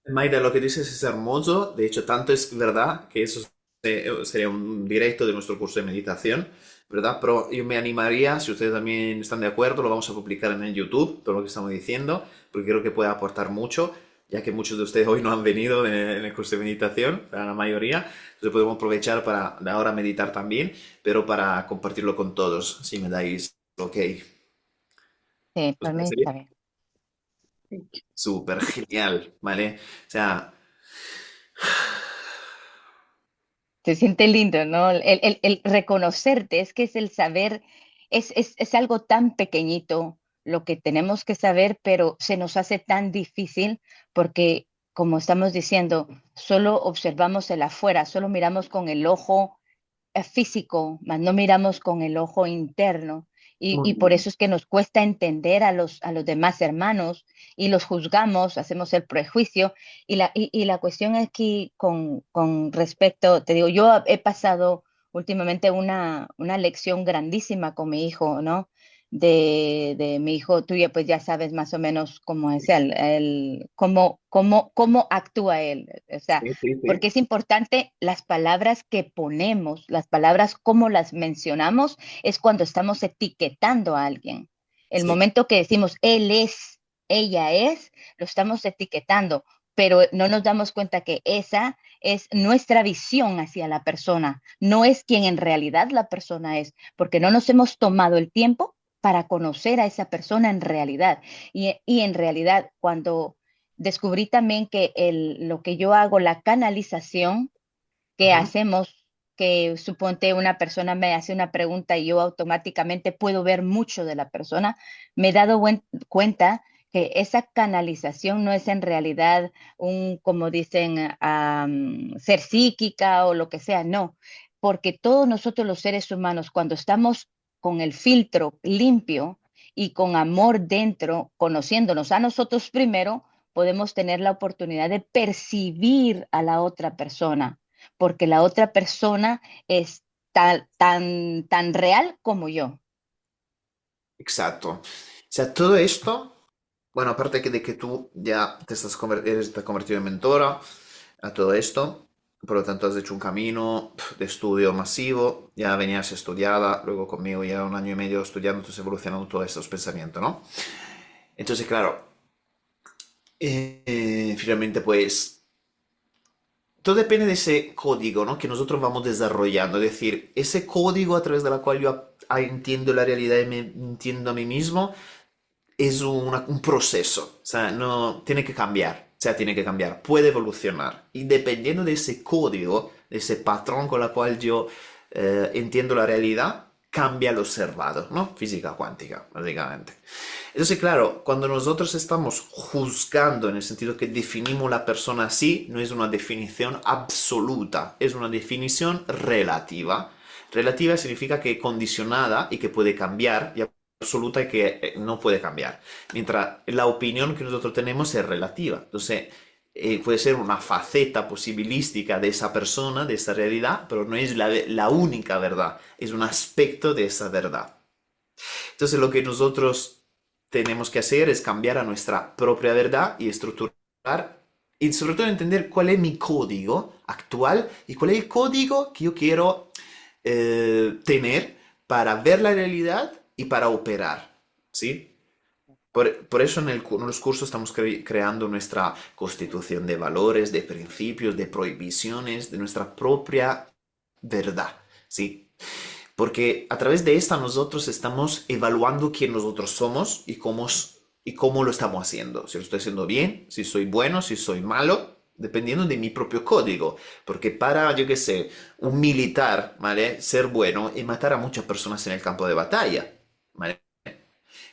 Maida, lo que dices es hermoso, de hecho, tanto es verdad que eso sería un directo de nuestro curso de meditación, ¿verdad? Pero yo me animaría, si ustedes también están de acuerdo, lo vamos a publicar en el YouTube, todo lo que estamos diciendo, porque creo que puede aportar mucho, ya que muchos de ustedes hoy no han venido en el curso de meditación, la mayoría, entonces podemos aprovechar para ahora meditar también, pero para compartirlo con todos, si me dais ok. Sí, ¿Os para mí parece está bien? bien. Súper genial, ¿vale? O sea, Se siente lindo, ¿no? El reconocerte, es que es el saber, es algo tan pequeñito lo que tenemos que saber, pero se nos hace tan difícil porque, como estamos diciendo, solo observamos el afuera, solo miramos con el ojo físico, mas no miramos con el ojo interno. Y por eso es que nos cuesta entender a los demás hermanos y los juzgamos, hacemos el prejuicio. Y la cuestión aquí con respecto, te digo, yo he pasado últimamente una lección grandísima con mi hijo, ¿no? De mi hijo, tú ya pues ya sabes más o menos cómo es él, cómo actúa él. O sea, sí, sí, porque sí. es importante las palabras que ponemos, las palabras como las mencionamos, es cuando estamos etiquetando a alguien. El Sí. momento que decimos él es, ella es, lo estamos etiquetando, pero no nos damos cuenta que esa es nuestra visión hacia la persona, no es quien en realidad la persona es, porque no nos hemos tomado el tiempo para conocer a esa persona en realidad. Y en realidad, cuando descubrí también que lo que yo hago, la canalización que Ujú. hacemos, que suponte una persona me hace una pregunta y yo automáticamente puedo ver mucho de la persona, me he dado cuenta que esa canalización no es en realidad como dicen, ser psíquica o lo que sea, no, porque todos nosotros los seres humanos, cuando estamos con el filtro limpio y con amor dentro, conociéndonos a nosotros primero, podemos tener la oportunidad de percibir a la otra persona porque la otra persona es tan real como yo. Exacto. O sea, todo esto, bueno, aparte de que tú ya te has convertido en mentora a todo esto, por lo tanto has hecho un camino de estudio masivo, ya venías estudiada, luego conmigo ya 1 año y medio estudiando, entonces evolucionando todos estos pensamientos, ¿no? Entonces, claro, finalmente pues todo depende de ese código, ¿no? Que nosotros vamos desarrollando. Es decir, ese código a través de la cual yo entiendo la realidad y me entiendo a mí mismo es un proceso. O sea, no, tiene que cambiar. O sea, tiene que cambiar. Puede evolucionar. Y dependiendo de ese código, de ese patrón con el cual yo entiendo la realidad, cambia lo observado, ¿no? Física cuántica, básicamente. Entonces, claro, cuando nosotros estamos juzgando en el sentido que definimos la persona así, no es una definición absoluta, es una definición relativa. Relativa significa que es condicionada y que puede cambiar, y absoluta y que no puede cambiar. Mientras la opinión que nosotros tenemos es relativa. Entonces, puede ser una faceta posibilística de esa persona, de esa realidad, pero no es la única verdad, es un aspecto de esa verdad. Entonces lo que nosotros tenemos que hacer es cambiar a nuestra propia verdad y estructurar y sobre todo entender cuál es mi código actual y cuál es el código que yo quiero tener para ver la realidad y para operar, ¿sí? Por eso en los cursos estamos creando nuestra constitución de valores, de principios, de prohibiciones, de nuestra propia verdad, ¿sí? Porque a través de esta nosotros estamos evaluando quién nosotros somos y cómo lo estamos haciendo. Si lo estoy haciendo bien, si soy bueno, si soy malo, dependiendo de mi propio código. Porque para, yo qué sé, un militar, ¿vale? Ser bueno y matar a muchas personas en el campo de batalla, ¿vale?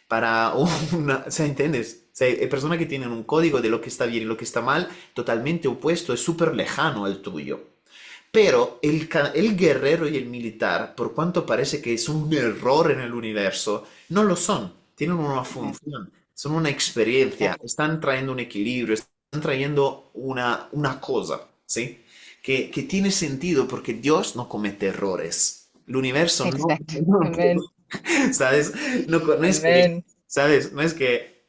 Para una, o sea, ¿entiendes? O sea, hay personas que tienen un código de lo que está bien y lo que está mal totalmente opuesto, es súper lejano al tuyo. Pero el guerrero y el militar, por cuanto parece que es un error en el universo, no lo son. Tienen una función, son una experiencia, están trayendo un equilibrio, están trayendo una cosa, ¿sí? Que tiene sentido porque Dios no comete errores. El universo no, Exacto. no, Amén. ¿sabes? No, no es que, Amén. ¿sabes? No es que,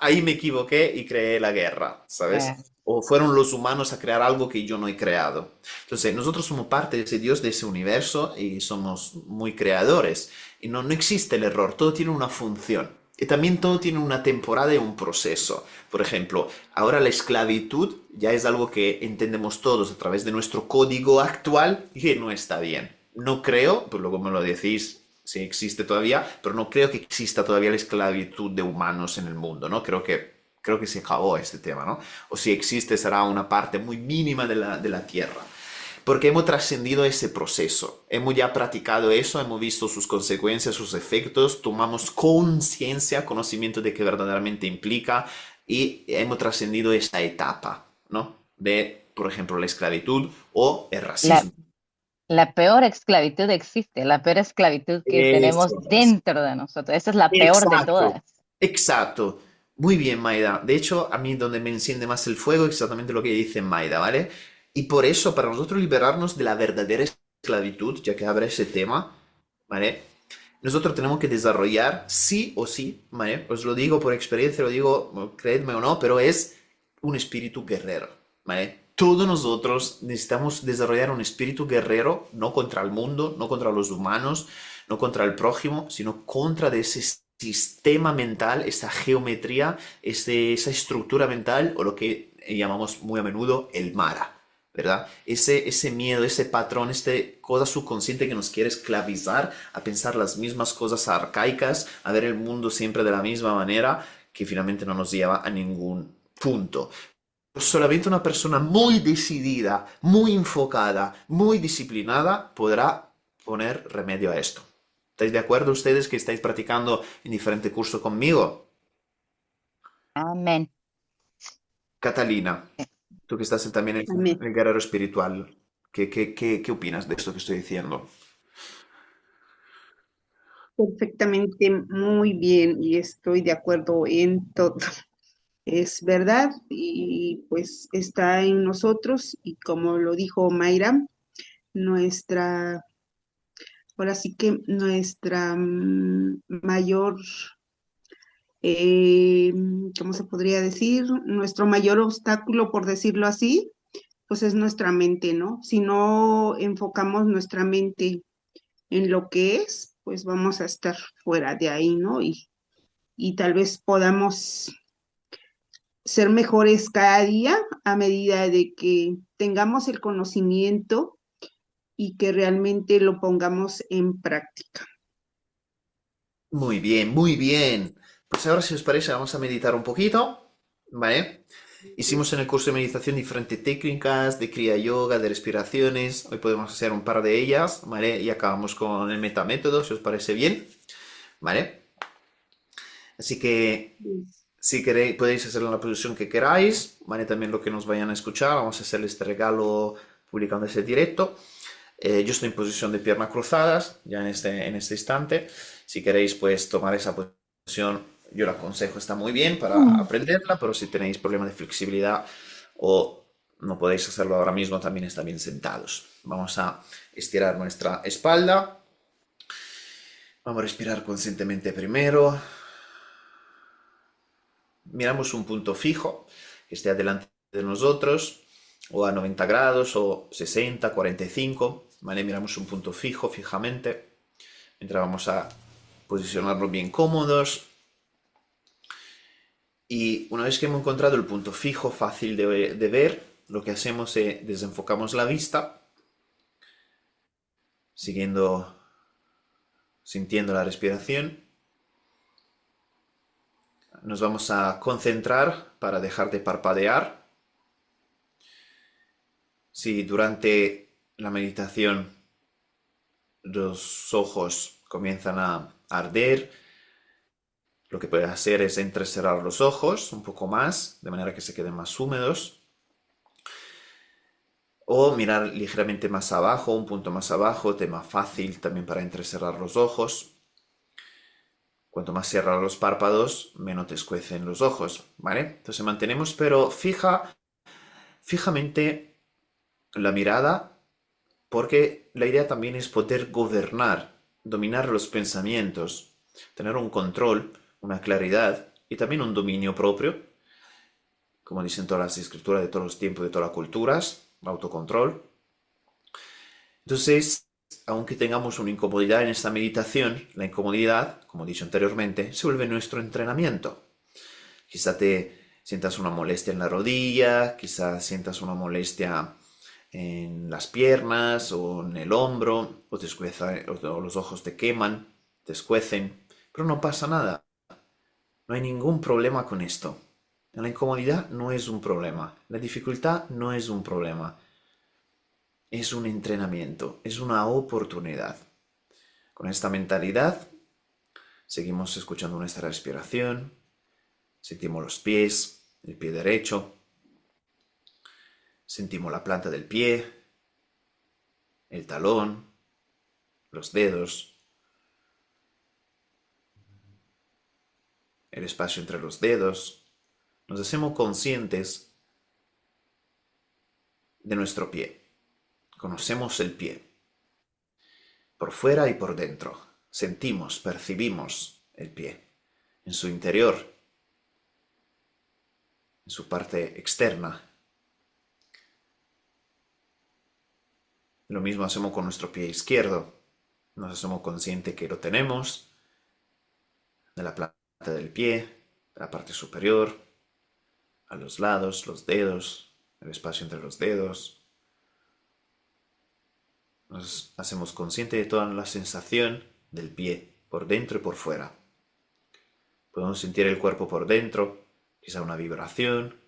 ahí me equivoqué y creé la guerra, ¿sabes? Ah, O fueron los humanos a crear algo que yo no he creado. Entonces, nosotros somos parte de ese Dios, de ese universo y somos muy creadores. Y no existe el error, todo tiene una función. Y también todo tiene una temporada y un proceso. Por ejemplo, ahora la esclavitud ya es algo que entendemos todos a través de nuestro código actual y que no está bien. No creo, pues luego me lo decís si existe todavía, pero no creo que exista todavía la esclavitud de humanos en el mundo, ¿no? Creo que se acabó este tema, ¿no? O si existe será una parte muy mínima de la Tierra. Porque hemos trascendido ese proceso, hemos ya practicado eso, hemos visto sus consecuencias, sus efectos, tomamos conciencia, conocimiento de qué verdaderamente implica y hemos trascendido esa etapa, ¿no? De, por ejemplo, la esclavitud o el La, racismo. la peor esclavitud existe, la peor esclavitud que tenemos Eso es. dentro de nosotros. Esa es la peor de Exacto, todas. exacto. Muy bien, Maida. De hecho, a mí donde me enciende más el fuego es exactamente lo que dice Maida, ¿vale? Y por eso, para nosotros liberarnos de la verdadera esclavitud, ya que habrá ese tema, ¿vale? Nosotros tenemos que desarrollar, sí o sí, ¿vale? Os lo digo por experiencia, lo digo, creedme o no, pero es un espíritu guerrero, ¿vale? Todos nosotros necesitamos desarrollar un espíritu guerrero, no contra el mundo, no contra los humanos, no contra el prójimo, sino contra de ese sistema mental, esa geometría, esa estructura mental o lo que llamamos muy a menudo el Mara. ¿Verdad? Ese miedo, ese patrón, esta cosa subconsciente que nos quiere esclavizar a pensar las mismas cosas arcaicas, a ver el mundo siempre de la misma manera, que finalmente no nos lleva a ningún Punto. Solamente una persona muy decidida, muy enfocada, muy disciplinada podrá poner remedio a esto. ¿Estáis de acuerdo ustedes que estáis practicando en diferente curso conmigo? Amén. Catalina, tú que estás también en Amén. el guerrero espiritual, ¿qué opinas de esto que estoy diciendo? Perfectamente, muy bien, y estoy de acuerdo en todo. Es verdad, y pues está en nosotros, y como lo dijo Mayra, nuestra, ahora sí que nuestra mayor, ¿cómo se podría decir? Nuestro mayor obstáculo, por decirlo así, pues es nuestra mente, ¿no? Si no enfocamos nuestra mente en lo que es, pues vamos a estar fuera de ahí, ¿no? Y tal vez podamos ser mejores cada día a medida de que tengamos el conocimiento y que realmente lo pongamos en práctica. Muy bien, muy bien. Pues ahora, si os parece, vamos a meditar un poquito, ¿vale? Hicimos en el curso de meditación diferentes técnicas de Kriya Yoga, de respiraciones. Hoy podemos hacer un par de ellas, ¿vale? Y acabamos con el metamétodo, si os parece bien, ¿vale? Así que, si queréis, podéis hacerlo en la posición que queráis, ¿vale? También lo que nos vayan a escuchar, vamos a hacer este regalo publicando ese directo. Yo estoy en posición de piernas cruzadas, ya en este instante. Si queréis, pues tomar esa posición, yo la aconsejo, está muy bien para aprenderla, pero si tenéis problemas de flexibilidad o no podéis hacerlo ahora mismo, también está bien sentados. Vamos a estirar nuestra espalda. Vamos a respirar conscientemente primero. Miramos un punto fijo que esté delante de nosotros, o a 90 grados, o 60, 45, ¿vale? Miramos un punto fijo, fijamente, mientras vamos a posicionarnos bien cómodos. Y una vez que hemos encontrado el punto fijo, fácil de ver, lo que hacemos es desenfocamos la vista, sintiendo la respiración. Nos vamos a concentrar para dejar de parpadear. Si durante la meditación los ojos comienzan a arder, lo que puedes hacer es entrecerrar los ojos un poco más, de manera que se queden más húmedos, o mirar ligeramente más abajo, un punto más abajo, tema fácil también para entrecerrar los ojos. Cuanto más cierras los párpados, menos te escuecen los ojos, ¿vale? Entonces mantenemos, pero fijamente la mirada, porque la idea también es poder gobernar, dominar los pensamientos, tener un control, una claridad y también un dominio propio, como dicen todas las escrituras de todos los tiempos, de todas las culturas, autocontrol. Entonces, aunque tengamos una incomodidad en esta meditación, la incomodidad, como he dicho anteriormente, se vuelve nuestro entrenamiento. Quizá te sientas una molestia en la rodilla, quizá sientas una molestia en las piernas o en el hombro, o te escueza, o los ojos te queman, te escuecen, pero no pasa nada. No hay ningún problema con esto. La incomodidad no es un problema, la dificultad no es un problema. Es un entrenamiento, es una oportunidad. Con esta mentalidad, seguimos escuchando nuestra respiración, sentimos los pies, el pie derecho, sentimos la planta del pie, el talón, los dedos, el espacio entre los dedos. Nos hacemos conscientes de nuestro pie. Conocemos el pie, por fuera y por dentro. Sentimos, percibimos el pie, en su interior, en su parte externa. Lo mismo hacemos con nuestro pie izquierdo. Nos hacemos conscientes que lo tenemos, de la planta del pie, de la parte superior, a los lados, los dedos, el espacio entre los dedos. Nos hacemos conscientes de toda la sensación del pie, por dentro y por fuera. Podemos sentir el cuerpo por dentro, quizá una vibración,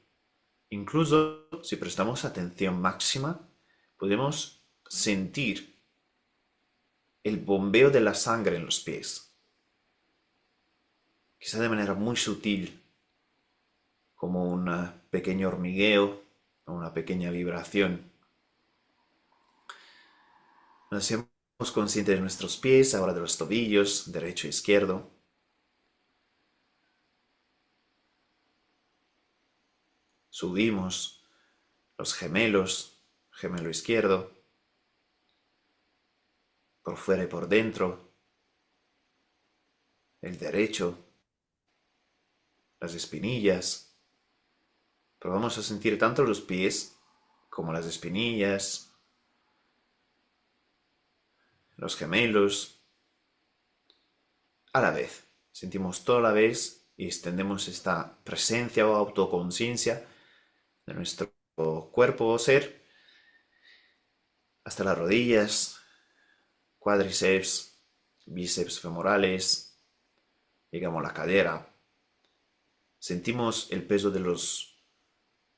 Incluso si prestamos atención máxima, podemos sentir el bombeo de la sangre en los pies, quizá de manera muy sutil, como un pequeño hormigueo o una pequeña vibración. Nos hacemos conscientes de nuestros pies, ahora de los tobillos, derecho e izquierdo. Subimos los gemelos, gemelo izquierdo, por fuera y por dentro, el derecho, las espinillas. Pero vamos a sentir tanto los pies como las espinillas, los gemelos, a la vez. Sentimos todo a la vez y extendemos esta presencia o autoconciencia de nuestro cuerpo o ser hasta las rodillas, cuádriceps, bíceps femorales, llegamos a la cadera. Sentimos el peso de los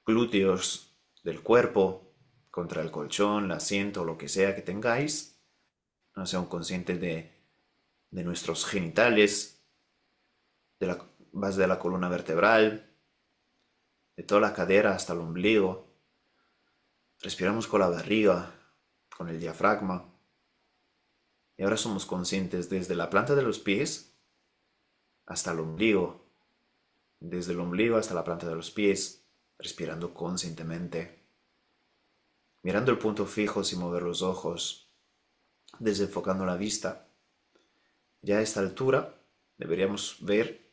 glúteos del cuerpo contra el colchón, el asiento o lo que sea que tengáis. No sean conscientes de nuestros genitales, de la base de la columna vertebral, de toda la cadera hasta el ombligo. Respiramos con la barriga, con el diafragma. Y ahora somos conscientes desde la planta de los pies hasta el ombligo, desde el ombligo hasta la planta de los pies, respirando conscientemente, mirando el punto fijo sin mover los ojos, desenfocando la vista. Ya a esta altura deberíamos ver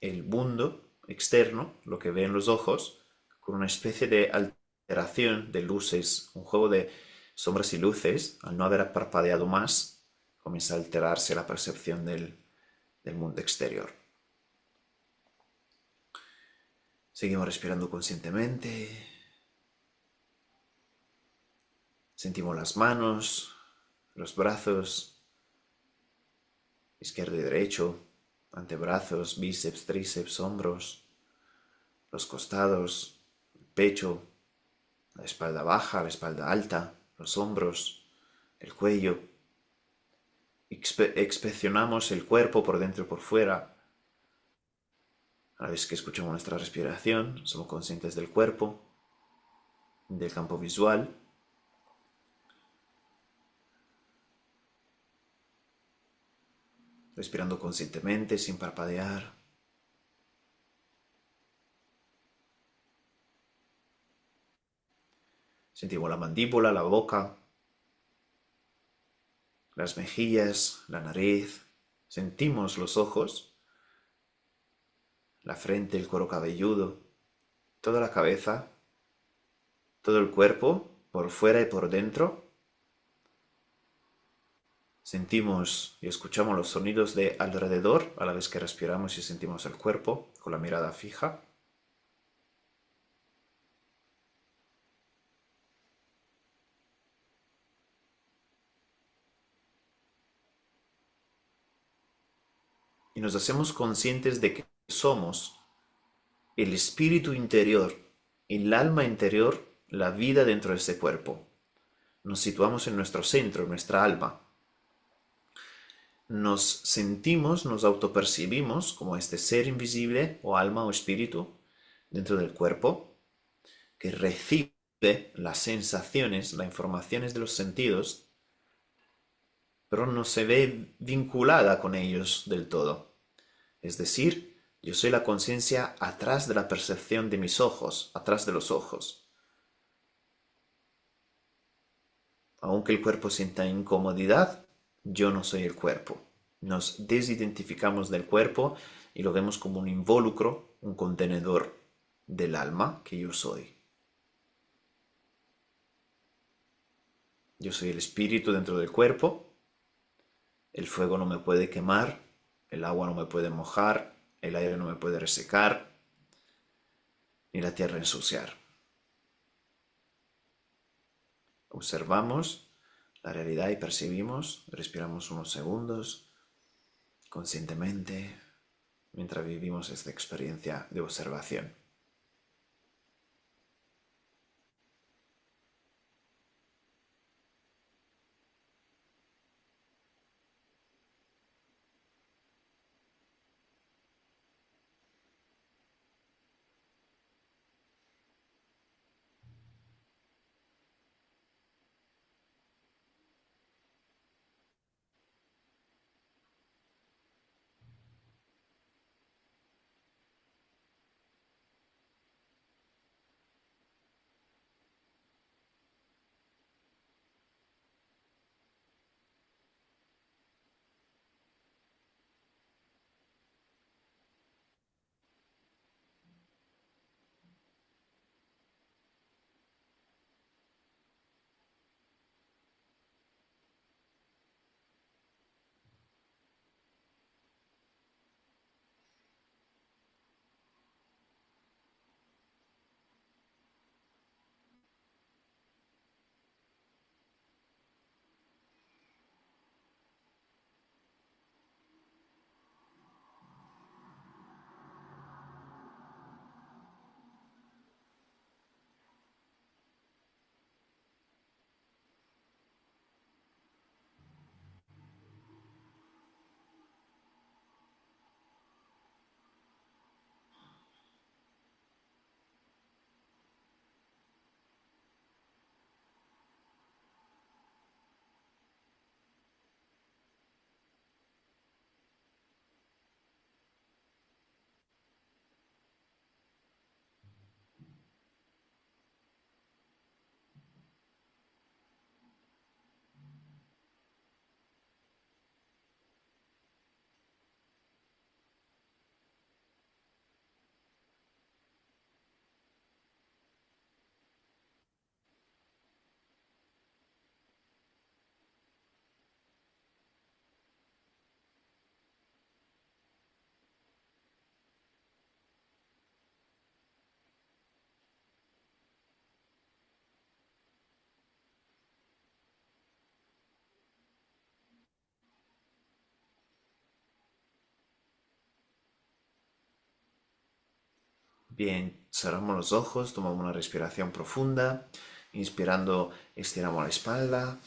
el mundo externo, lo que ven los ojos, con una especie de alteración de luces, un juego de sombras y luces. Al no haber parpadeado más, comienza a alterarse la percepción del mundo exterior. Seguimos respirando conscientemente. Sentimos las manos, los brazos, izquierdo y derecho, antebrazos, bíceps, tríceps, hombros, los costados, el pecho, la espalda baja, la espalda alta, los hombros, el cuello. Inspeccionamos el cuerpo por dentro y por fuera. A la vez que escuchamos nuestra respiración, somos conscientes del cuerpo, del campo visual. Respirando conscientemente, sin parpadear. Sentimos la mandíbula, la boca, las mejillas, la nariz. Sentimos los ojos, la frente, el cuero cabelludo, toda la cabeza, todo el cuerpo, por fuera y por dentro. Sentimos y escuchamos los sonidos de alrededor a la vez que respiramos y sentimos el cuerpo con la mirada fija. Y nos hacemos conscientes de que somos el espíritu interior, el alma interior, la vida dentro de ese cuerpo. Nos situamos en nuestro centro, en nuestra alma. Nos sentimos, nos autopercibimos como este ser invisible o alma o espíritu dentro del cuerpo que recibe las sensaciones, las informaciones de los sentidos, pero no se ve vinculada con ellos del todo. Es decir, yo soy la conciencia atrás de la percepción de mis ojos, atrás de los ojos. Aunque el cuerpo sienta incomodidad, yo no soy el cuerpo. Nos desidentificamos del cuerpo y lo vemos como un involucro, un contenedor del alma que yo soy. Yo soy el espíritu dentro del cuerpo. El fuego no me puede quemar, el agua no me puede mojar, el aire no me puede resecar, ni la tierra ensuciar. Observamos la realidad y percibimos, respiramos unos segundos conscientemente mientras vivimos esta experiencia de observación. Bien, cerramos los ojos, tomamos una respiración profunda. Inspirando, estiramos la espalda.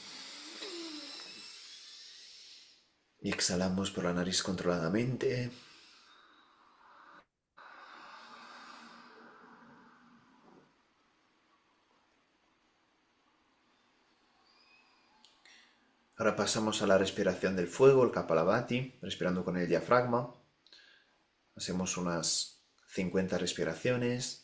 Y exhalamos por la nariz controladamente. Ahora pasamos a la respiración del fuego, el Kapalabhati, respirando con el diafragma. Hacemos unas 50 respiraciones.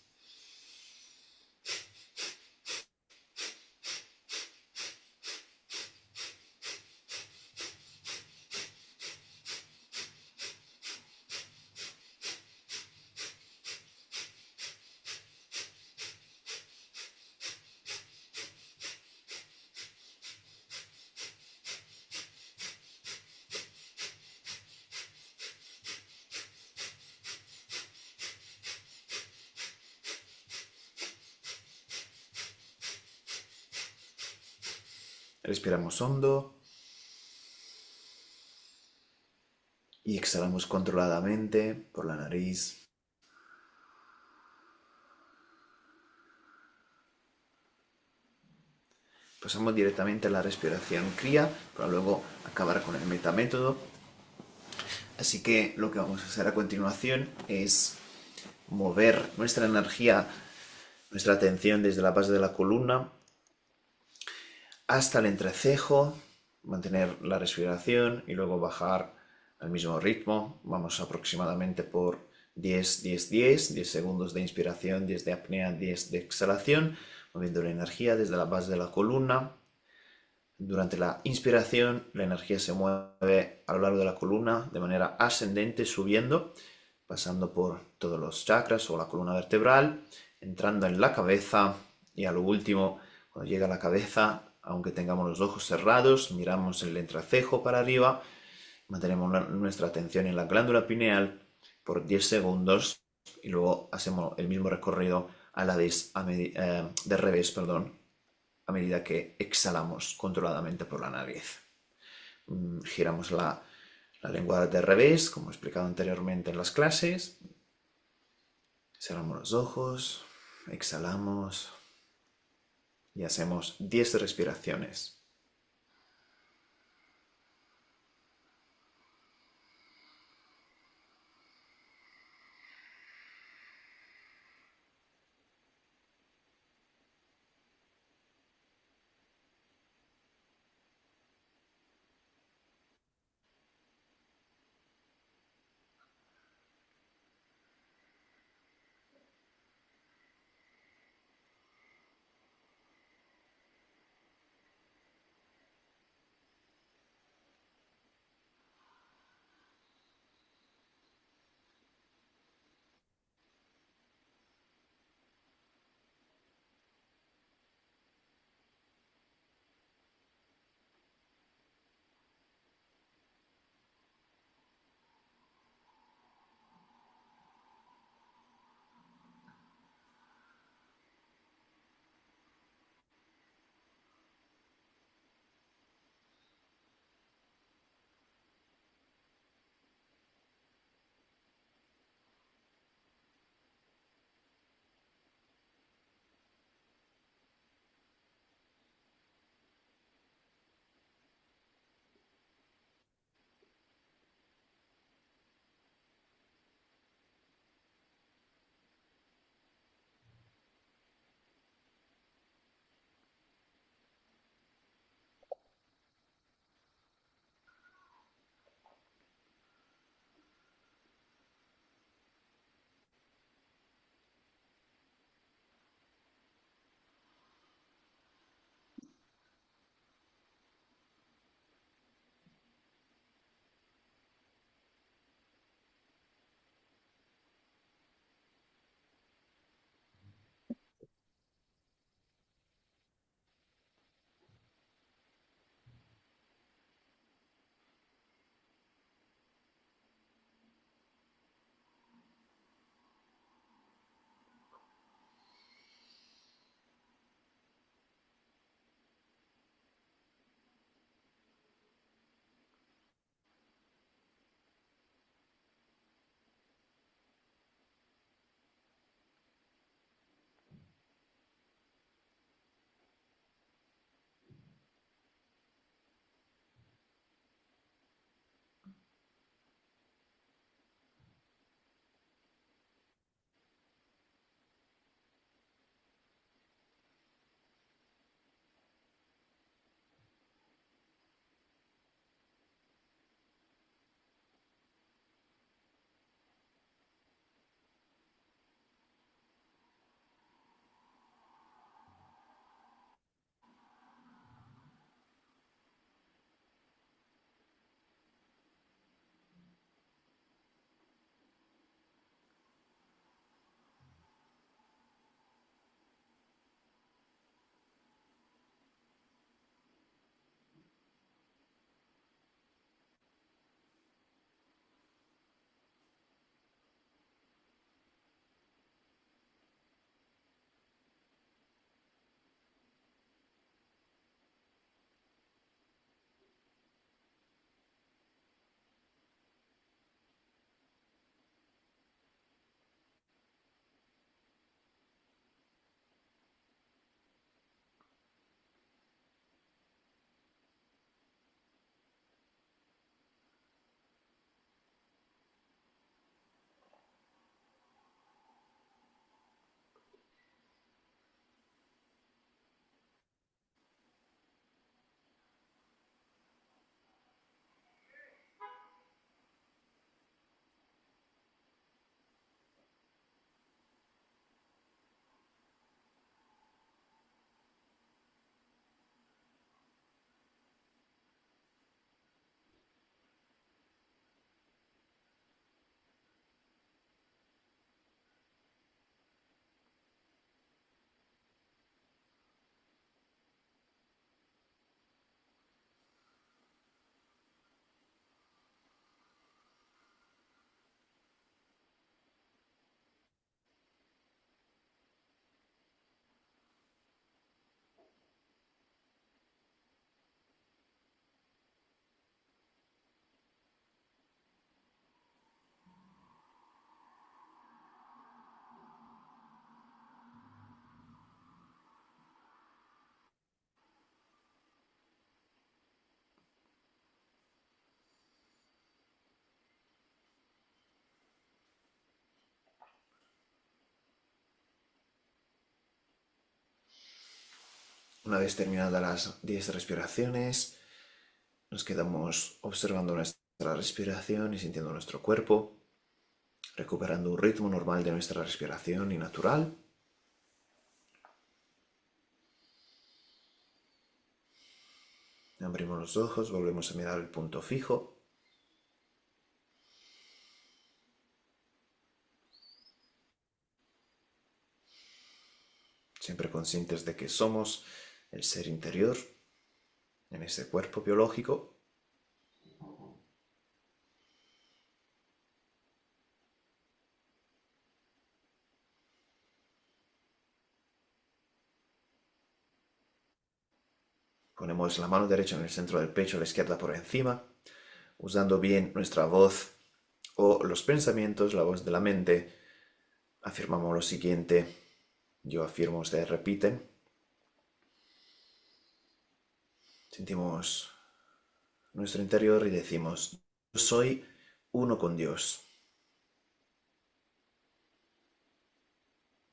Respiramos hondo. Y exhalamos controladamente por la nariz. Pasamos directamente a la respiración Kriya para luego acabar con el metamétodo. Así que lo que vamos a hacer a continuación es mover nuestra energía, nuestra atención desde la base de la columna hasta el entrecejo, mantener la respiración y luego bajar al mismo ritmo. Vamos aproximadamente por 10, 10, 10, 10 segundos de inspiración, 10 de apnea, 10 de exhalación, moviendo la energía desde la base de la columna. Durante la inspiración, la energía se mueve a lo largo de la columna de manera ascendente, subiendo, pasando por todos los chakras o la columna vertebral, entrando en la cabeza y a lo último, cuando llega a la cabeza, aunque tengamos los ojos cerrados, miramos el entrecejo para arriba, mantenemos nuestra atención en la glándula pineal por 10 segundos y luego hacemos el mismo recorrido a la vez, de revés, a medida que exhalamos controladamente por la nariz. Giramos la lengua de revés, como he explicado anteriormente en las clases. Cerramos los ojos, exhalamos y hacemos 10 respiraciones. Una vez terminadas las 10 respiraciones, nos quedamos observando nuestra respiración y sintiendo nuestro cuerpo, recuperando un ritmo normal de nuestra respiración y natural. Abrimos los ojos, volvemos a mirar el punto fijo. Siempre conscientes de que somos el ser interior en ese cuerpo biológico. Ponemos la mano derecha en el centro del pecho, la izquierda por encima, usando bien nuestra voz o los pensamientos, la voz de la mente. Afirmamos lo siguiente. Yo afirmo, ustedes repiten. Sentimos nuestro interior y decimos, yo soy uno con Dios.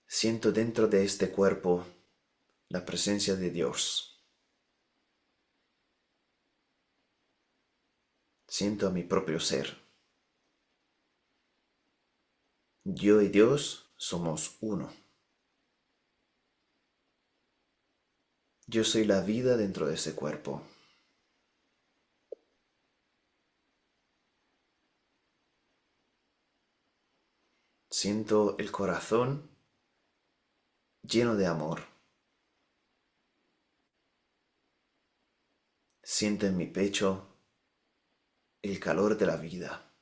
Siento dentro de este cuerpo la presencia de Dios. Siento a mi propio ser. Yo y Dios somos uno. Yo soy la vida dentro de ese cuerpo. Siento el corazón lleno de amor. Siento en mi pecho el calor de la vida.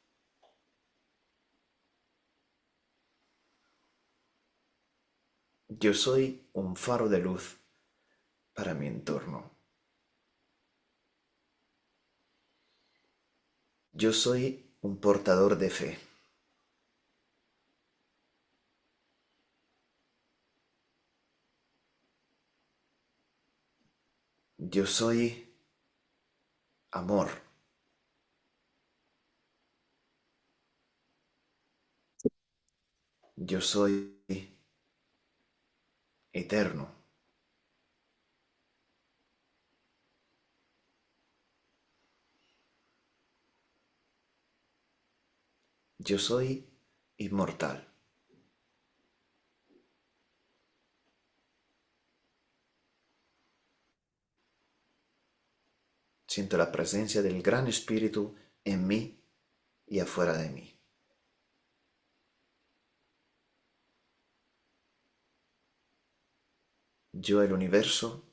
Yo soy un faro de luz para mi entorno. Yo soy un portador de fe. Yo soy amor. Yo soy eterno. Yo soy inmortal. Siento la presencia del Gran Espíritu en mí y afuera de mí. Yo, el universo,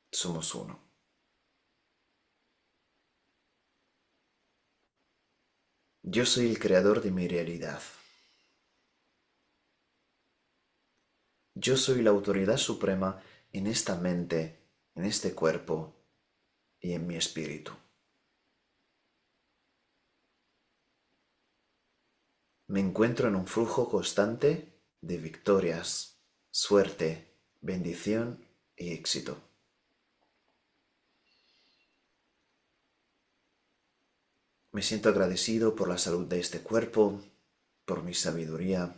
somos uno. Yo soy el creador de mi realidad. Yo soy la autoridad suprema en esta mente, en este cuerpo y en mi espíritu. Me encuentro en un flujo constante de victorias, suerte, bendición y éxito. Me siento agradecido por la salud de este cuerpo, por mi sabiduría,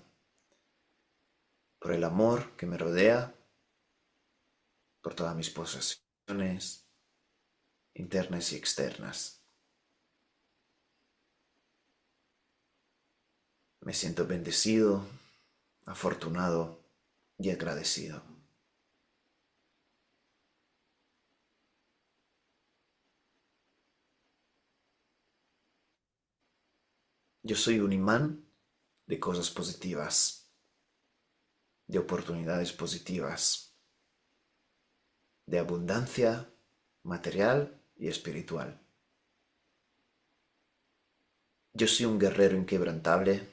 por el amor que me rodea, por todas mis posesiones internas y externas. Me siento bendecido, afortunado y agradecido. Yo soy un imán de cosas positivas, de oportunidades positivas, de abundancia material y espiritual. Yo soy un guerrero inquebrantable.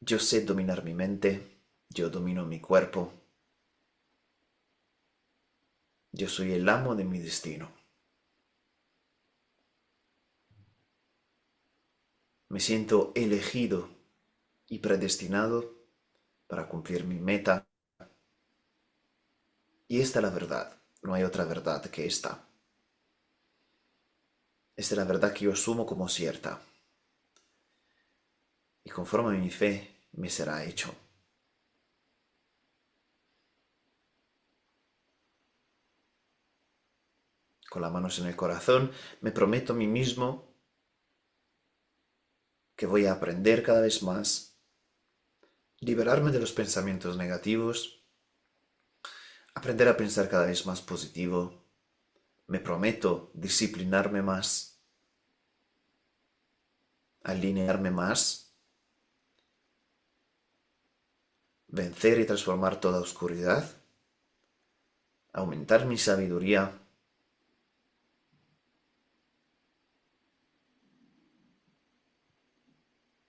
Yo sé dominar mi mente, yo domino mi cuerpo. Yo soy el amo de mi destino. Me siento elegido y predestinado para cumplir mi meta. Y esta es la verdad, no hay otra verdad que esta. Esta es la verdad que yo asumo como cierta. Y conforme a mi fe me será hecho. con las manos en el corazón, me prometo a mí mismo que voy a aprender cada vez más, liberarme de los pensamientos negativos, aprender a pensar cada vez más positivo. Me prometo disciplinarme más, alinearme más, vencer y transformar toda oscuridad, aumentar mi sabiduría,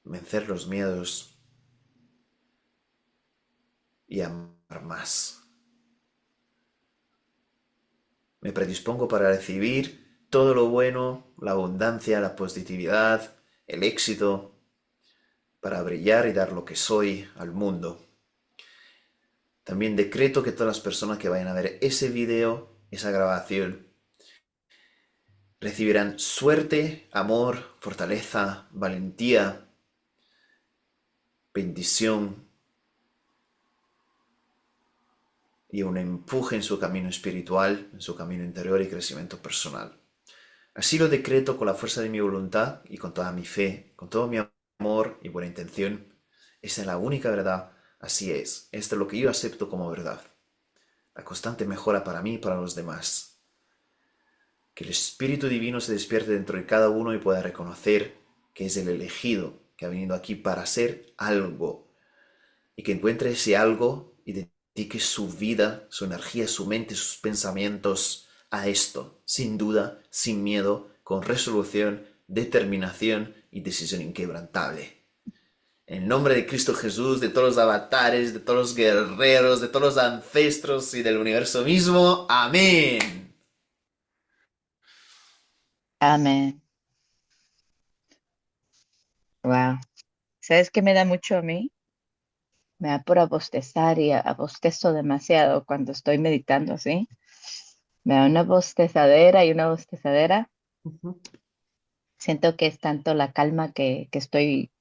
vencer los miedos y amar más. Me predispongo para recibir todo lo bueno, la abundancia, la positividad, el éxito, para brillar y dar lo que soy al mundo. También decreto que todas las personas que vayan a ver ese video, esa grabación, recibirán suerte, amor, fortaleza, valentía, bendición y un empuje en su camino espiritual, en su camino interior y crecimiento personal. Así lo decreto con la fuerza de mi voluntad y con toda mi fe, con todo mi amor y buena intención. Esa es la única verdad, así es. Esto es lo que yo acepto como verdad. La constante mejora para mí y para los demás. Que el Espíritu Divino se despierte dentro de cada uno y pueda reconocer que es el elegido, que ha venido aquí para hacer algo. Y que encuentre ese algo y dedique su vida, su energía, su mente, sus pensamientos a esto, sin duda, sin miedo, con resolución, determinación y decisión inquebrantable. En el nombre de Cristo Jesús, de todos los avatares, de todos los guerreros, de todos los ancestros y del universo mismo. Amén. Amén. Wow. ¿Sabes qué me da mucho a mí? Me da por bostezar y bostezo demasiado cuando estoy meditando así. Me da una bostezadera y una bostezadera. Siento que es tanto la calma que estoy